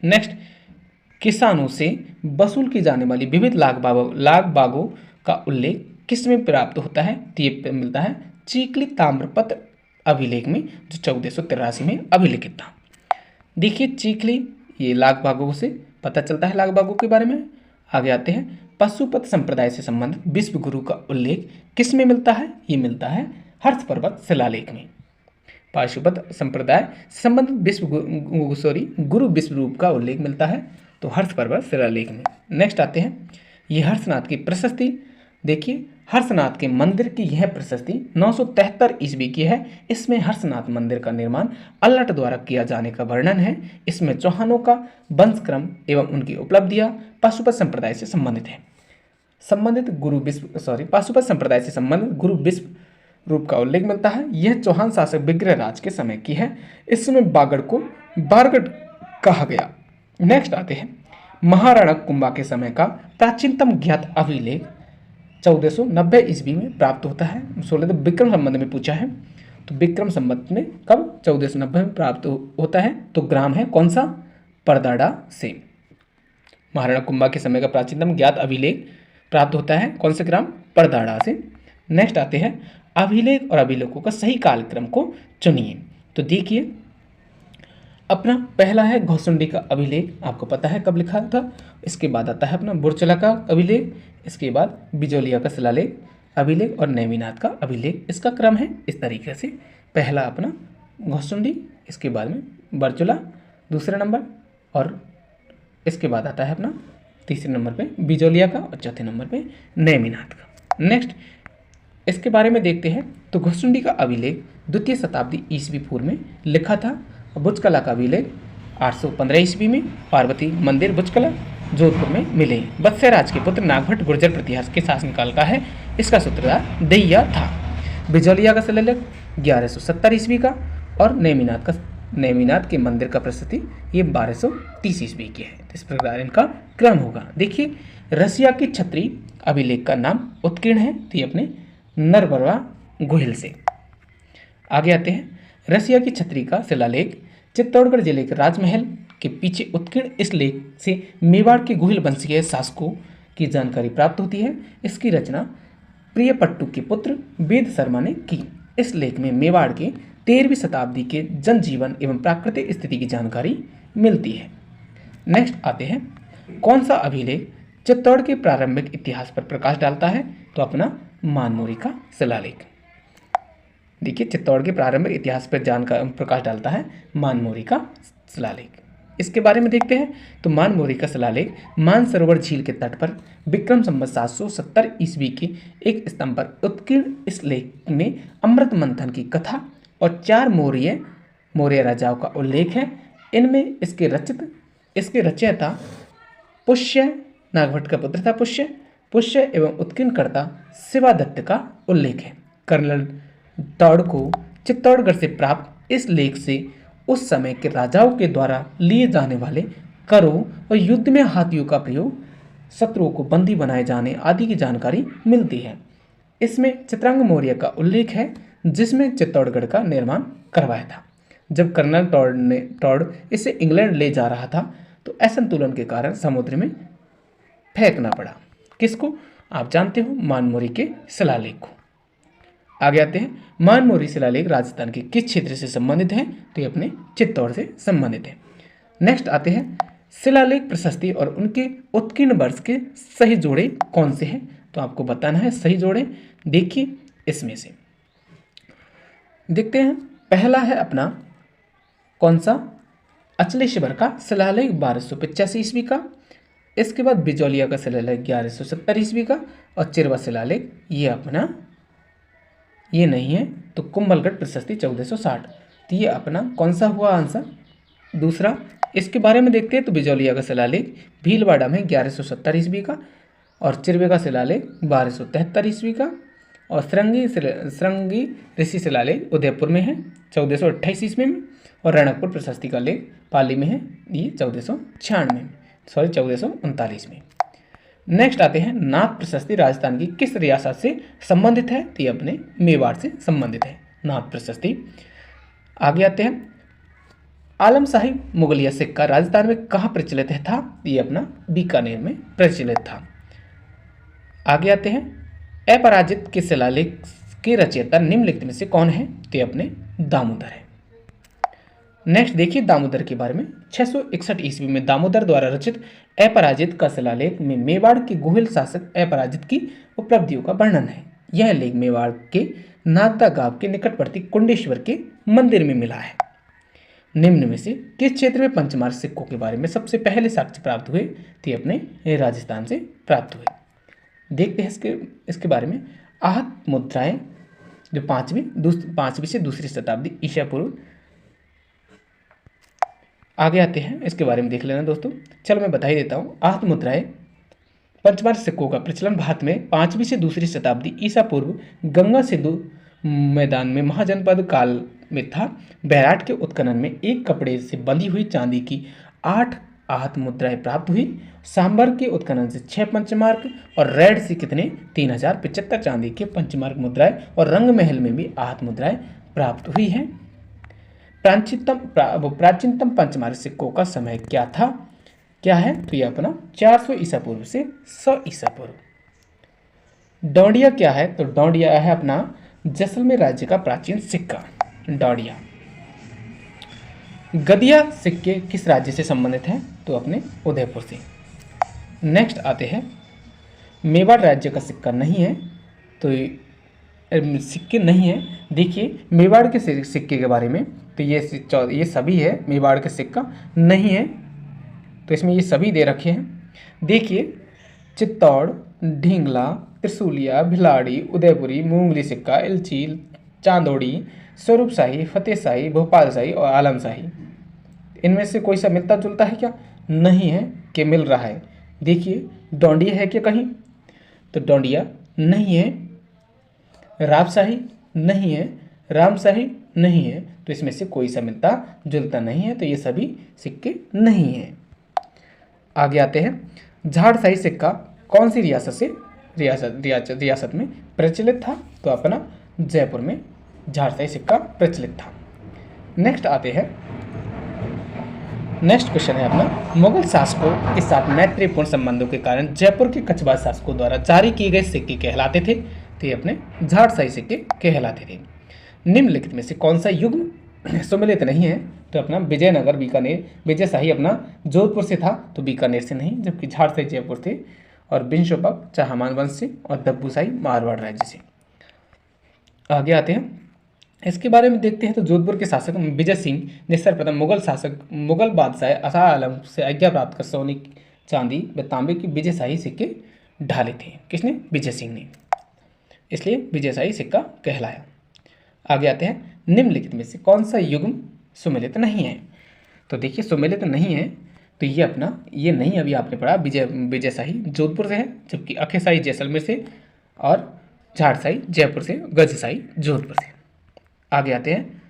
नेक्स्ट, किसानों से वसूल की जाने वाली विविध लाग बागों का उल्लेख किस में प्राप्त होता है? तो ये मिलता है चीकली ताम्रपत्र अभिलेख में, जो 1483 में अभिलिखित था। देखिए चीखली, ये लाग बागों से पता चलता है लाग बागों के बारे में। आगे आते हैं पाशुपत संप्रदाय से संबंधित विश्व गुरु का उल्लेख किस में मिलता है? ये मिलता है हर्ष पर्वत शिलालेख में। पाशुपत संप्रदाय से संबंधित गुरु विश्वरूप का उल्लेख मिलता है तो हर्ष पर्वत शिलालेख में। नेक्स्ट आते हैं ये हर्षनाथ की प्रशस्ति। देखिए हर्षनाथ के मंदिर की यह प्रशस्ति 973 ईस्वी की है। इसमें हर्षनाथ मंदिर का निर्माण अल्लट द्वारा किया जाने का वर्णन है। इसमें चौहानों का वंशक्रम एवं उनकी उपलब्धियां पाशुपत संप्रदाय से संबंधित है। पाशुपत संप्रदाय से संबंधित गुरु विश्व रूप का उल्लेख मिलता है। यह चौहान शासक विग्रहराज के समय की है। इसमें बागड़ को बारगढ़ कहा गया। नेक्स्ट आते हैं महाराणा कुंभा के समय का प्राचीनतम ज्ञात अभिलेख 1490 ईस्वी में प्राप्त होता है। 16 तो विक्रम संबंध में पूछा है, तो विक्रम संबंध में कब? 1490 में प्राप्त होता है। तो ग्राम है कौन सा? परदाड़ा से। महाराणा कुंभा के समय का प्राचीनतम ज्ञात अभिलेख प्राप्त होता है कौन से ग्राम? परदाड़ा से। नेक्स्ट आते हैं अभिलेख और अभिलेखों का सही कालक्रम को चुनिए। तो देखिए अपना पहला है घोसुंडी का अभिलेख, आपको पता है कब लिखा था। इसके बाद आता है अपना बुरचला का अभिलेख, इसके बाद बिजोलिया का शिलालेख अभिलेख और नेमिनाथ का अभिलेख। इसका क्रम है इस तरीके से, पहला अपना घोसुंडी, इसके बाद में बरचुला दूसरे नंबर, और इसके बाद आता है अपना तीसरे नंबर पे बिजोलिया का और चौथे नंबर पे नेमिनाथ का। नेक्स्ट इसके बारे में देखते हैं। तो घोसुंडी का अभिलेख द्वितीय शताब्दी ईस्वी पूर्व में लिखा था। बुजकला का अभिलेख 815 ईस्वी में पार्वती मंदिर बुजकला जोधपुर में मिले। बत्सराज के पुत्र नागभट्ट गुर्जर प्रतिहास के शासनकाल का है। इसका सूत्रधार दैया था। बिजोलिया का शिलालेख 1170 ईस्वी का और नेमिनाथ के मंदिर का प्रस्तुति ये 1230 ईस्वी की है। इस प्रकार इनका क्रम होगा। देखिए रसिया की छत्री अभिलेख का नाम उत्कीर्ण है, तो ये अपने नरबरवा गोहिल से। आगे आते हैं। रसिया की छत्री का शिलालेख चित्तौड़गढ़ जिले के राजमहल के पीछे उत्कीर्ण। इस लेख से मेवाड़ के गोहिल वंशीय शासकों की जानकारी प्राप्त होती है। इसकी रचना प्रियपट्टू के पुत्र वेद शर्मा ने की। इस लेख में मेवाड़ के 13वीं शताब्दी के जनजीवन एवं प्राकृतिक स्थिति की जानकारी मिलती है। नेक्स्ट आते हैं। कौन सा अभिलेख चित्तौड़ के प्रारंभिक इतिहास पर प्रकाश डालता है? तो अपना मानमोरी का शिलालेख। देखिए चित्तौड़ के प्रारंभिक इतिहास पर जानकारी प्रकाश डालता है मानमोरी का शिलालेख। इसके बारे में देखते हैं। तो मानमोरी का शिलालेख मानसरोवर झील के तट पर विक्रम संवत 770 ईस्वी के एक स्तंभ पर उत्कीर्ण। इस लेख में अमृत मंथन की कथा और 4 मौर्य राजाओं का उल्लेख है। इनमें इसके रचयिता पुष्य, नागभट्ट का पुत्र था पुष्य एवं उत्कीर्णकर्ता शिवादत्त का उल्लेख है। कर्नल टॉड को चित्तौड़गढ़ से प्राप्त इस लेख से उस समय के राजाओं के द्वारा लिए जाने वाले करों और युद्ध में हाथियों का प्रयोग, शत्रुओं को बंदी बनाए जाने आदि की जानकारी मिलती है। इसमें चित्रांग मौर्य का उल्लेख है जिसमें चित्तौड़गढ़ का निर्माण करवाया था। जब कर्नल टॉड इसे इंग्लैंड ले जा रहा था तो असंतुलन के कारण समुद्र में फेंकना पड़ा। किसको? आप जानते हो, मानमोरी के शिलालेख को। आगे आते हैं। मानमोरी शिलालेख राजस्थान के किस क्षेत्र से संबंधित है? तो ये अपने चित्तौड़ से संबंधित है। नेक्स्ट आते हैं। शिलालेख प्रशस्ति और उनके उत्कीर्ण वर्ष के सही जोड़े कौन से हैं? तो आपको बताना है सही जोड़े। देखिए इसमें से देखते हैं। पहला है अपना कौन सा? अचलेश्वर का शिलालेख 1285 ईस्वी का। इसके बाद बिजौलिया का शिलालेख 1170 ईस्वी का और चिरवा शिलालेख ये अपना ये नहीं है तो कुंभलगढ़ प्रशस्ति 1460। तो ये अपना कौन सा हुआ आंसर? दूसरा। इसके बारे में देखते हैं। तो बिजौलिया का शिलालेख भीलवाड़ा में 1170 ईस्वी का और चिरवे का शिलालेख 1273 ईस्वी का और श्रृंगी ऋषि शिलालेख उदयपुर में है 1428 ईस्वी में और रणकपुर प्रशस्ति का लेख पाली में है ये 1439 में। नेक्स्ट आते हैं। नाथ प्रशस्ति राजस्थान की किस रियासत से संबंधित है? तो ये अपने मेवाड़ से संबंधित है नाथ प्रशस्ति। आगे आते हैं। आलमशाही मुगलिया सिक्का राजस्थान में कहाँ प्रचलित था? ये अपना बीकानेर में प्रचलित था। आगे आते हैं। अपराजित के शिलालेख के रचयिता निम्नलिखित में से कौन है? तो ये अपने दामोदर है। नेक्स्ट देखिए दामोदर के बारे में। 661 ईस्वी में दामोदर द्वारा रचित अपराजित का शिलालेख में मेवाड़ के गोहिल शासक अपराजित की उपलब्धियों का वर्णन है। यह लेख मेवाड़ के नागदा गांव के निकटवर्ती कुंडेश्वर के मंदिर में मिला है। निम्न में से किस क्षेत्र में पंचमार सिक्कों के बारे में सबसे पहले साक्ष्य प्राप्त हुए? तो ये अपने राजस्थान से प्राप्त हुए। देखते हैं इसके बारे में। आहत मुद्राएं जो 5वीं से दूसरी शताब्दी ईसा पूर्व। आगे आते हैं। इसके बारे में देख लेना दोस्तों। चलो मैं बता ही देता हूँ। आहत मुद्राएं पंचमार सिक्कों का प्रचलन भारत में 5वीं से दूसरी शताब्दी ईसा पूर्व गंगा सिंधु मैदान में महाजनपद काल में था। बैराट के उत्खनन में एक कपड़े से बंधी हुई चांदी की 8 आहत मुद्राएं प्राप्त हुई। सांबर के उत्खनन से 6 पंचमार्क और रेड से कितने 3075 चांदी के पंचमार्क मुद्राएं और रंग महल में भी आहत मुद्राएं प्राप्त हुई हैं। प्राचीनतम पंचमार्क सिक्कों का समय क्या था? क्या है? तो यह अपना 400 ईसा पूर्व से 100 ईसा पूर्व। डौंडिया क्या है? तो डौंडिया है अपना जैसलमेर राज्य का प्राचीन सिक्का डौंडिया। गदिया सिक्के किस राज्य से संबंधित हैं? तो अपने उदयपुर से। नेक्स्ट आते हैं, मेवाड़ राज्य का सिक्का नहीं है, तो सिक्के नहीं है। देखिए मेवाड़ के सिक्के के बारे में, तो ये सभी है, मेवाड़ के सिक्का नहीं है, तो इसमें ये सभी दे रखे हैं। देखिए चित्तौड़, ढींगला, त्रिशूलिया, भिलाड़ी, उदयपुरी, मूंगली सिक्का, इलची, चांदोड़ी, स्वरूप शाही, फतेह शाही, भोपाल शाही और आलम शाही, इनमें से कोई सा मिलता जुलता है क्या? नहीं है कि मिल रहा है। देखिए डोंडिया है क्या कहीं? तो डोंडिया नहीं है। राजशाही नहीं है, रामशाही नहीं है, तो इसमें से कोई सा मिलता जुलता नहीं है, तो ये सभी सिक्के नहीं हैं। आगे आते हैं, झाड़शाही सिक्का कौन सी रियासत में प्रचलित था? तो अपना जयपुर में झाड़शाही सिक्का प्रचलित था। नेक्स्ट आते हैं, नेक्स्ट क्वेश्चन है अपना, मुगल शासकों के साथ मैत्रीपूर्ण संबंधों के कारण जयपुर के कछवार शासकों द्वारा जारी किए गए सिक्के कहलाते थे? तो ये अपने झाड़शाही सिक्के कहलाते थे। निम्नलिखित में से कौन सा युग्म सुमेलित नहीं है? तो अपना विजयनगर, बीकानेर, विजयशाही अपना जोधपुर से था, तो बीकानेर से नहीं, जबकि झाड़शाही जयपुर थे, और बिनशोपक चाहमान वंश से, और दब्बूशाही मारवाड़ राज्य से। आगे आते हैं, इसके बारे में देखते हैं। तो जोधपुर के शासक विजय सिंह ने सर्वप्रथम मुगल बादशाह शाह आलम से आज्ञा प्राप्त कर सोने, चांदी व तांबे की विजयशाही सिक्के ढाले थे। किसने? विजय सिंह ने, इसलिए विजयशाही सिक्का कहलाया। आगे आते हैं, निम्नलिखित में से कौन सा युग्म सुमेलित नहीं है? तो देखिए सुमेलित नहीं है, तो ये अपना, ये नहीं अभी आपने पढ़ा, विजयशाही जोधपुर से है, जबकि अखेशाही जैसलमेर से, और झाड़शाही जयपुर से, गजशाही जोधपुर से। आगे आते हैं,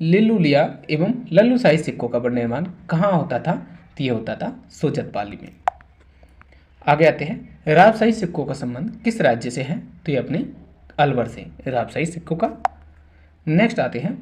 लिलुलिया एवं लल्लूशाही सिक्कों का निर्माण कहाँ होता था? तो ये होता था सोजतपाली में। आगे आते हैं, राजशाही सिक्कों का संबंध किस राज्य से है? तो ये अपने अलवर से राजशाही सिक्कों का। नेक्स्ट आते हैं,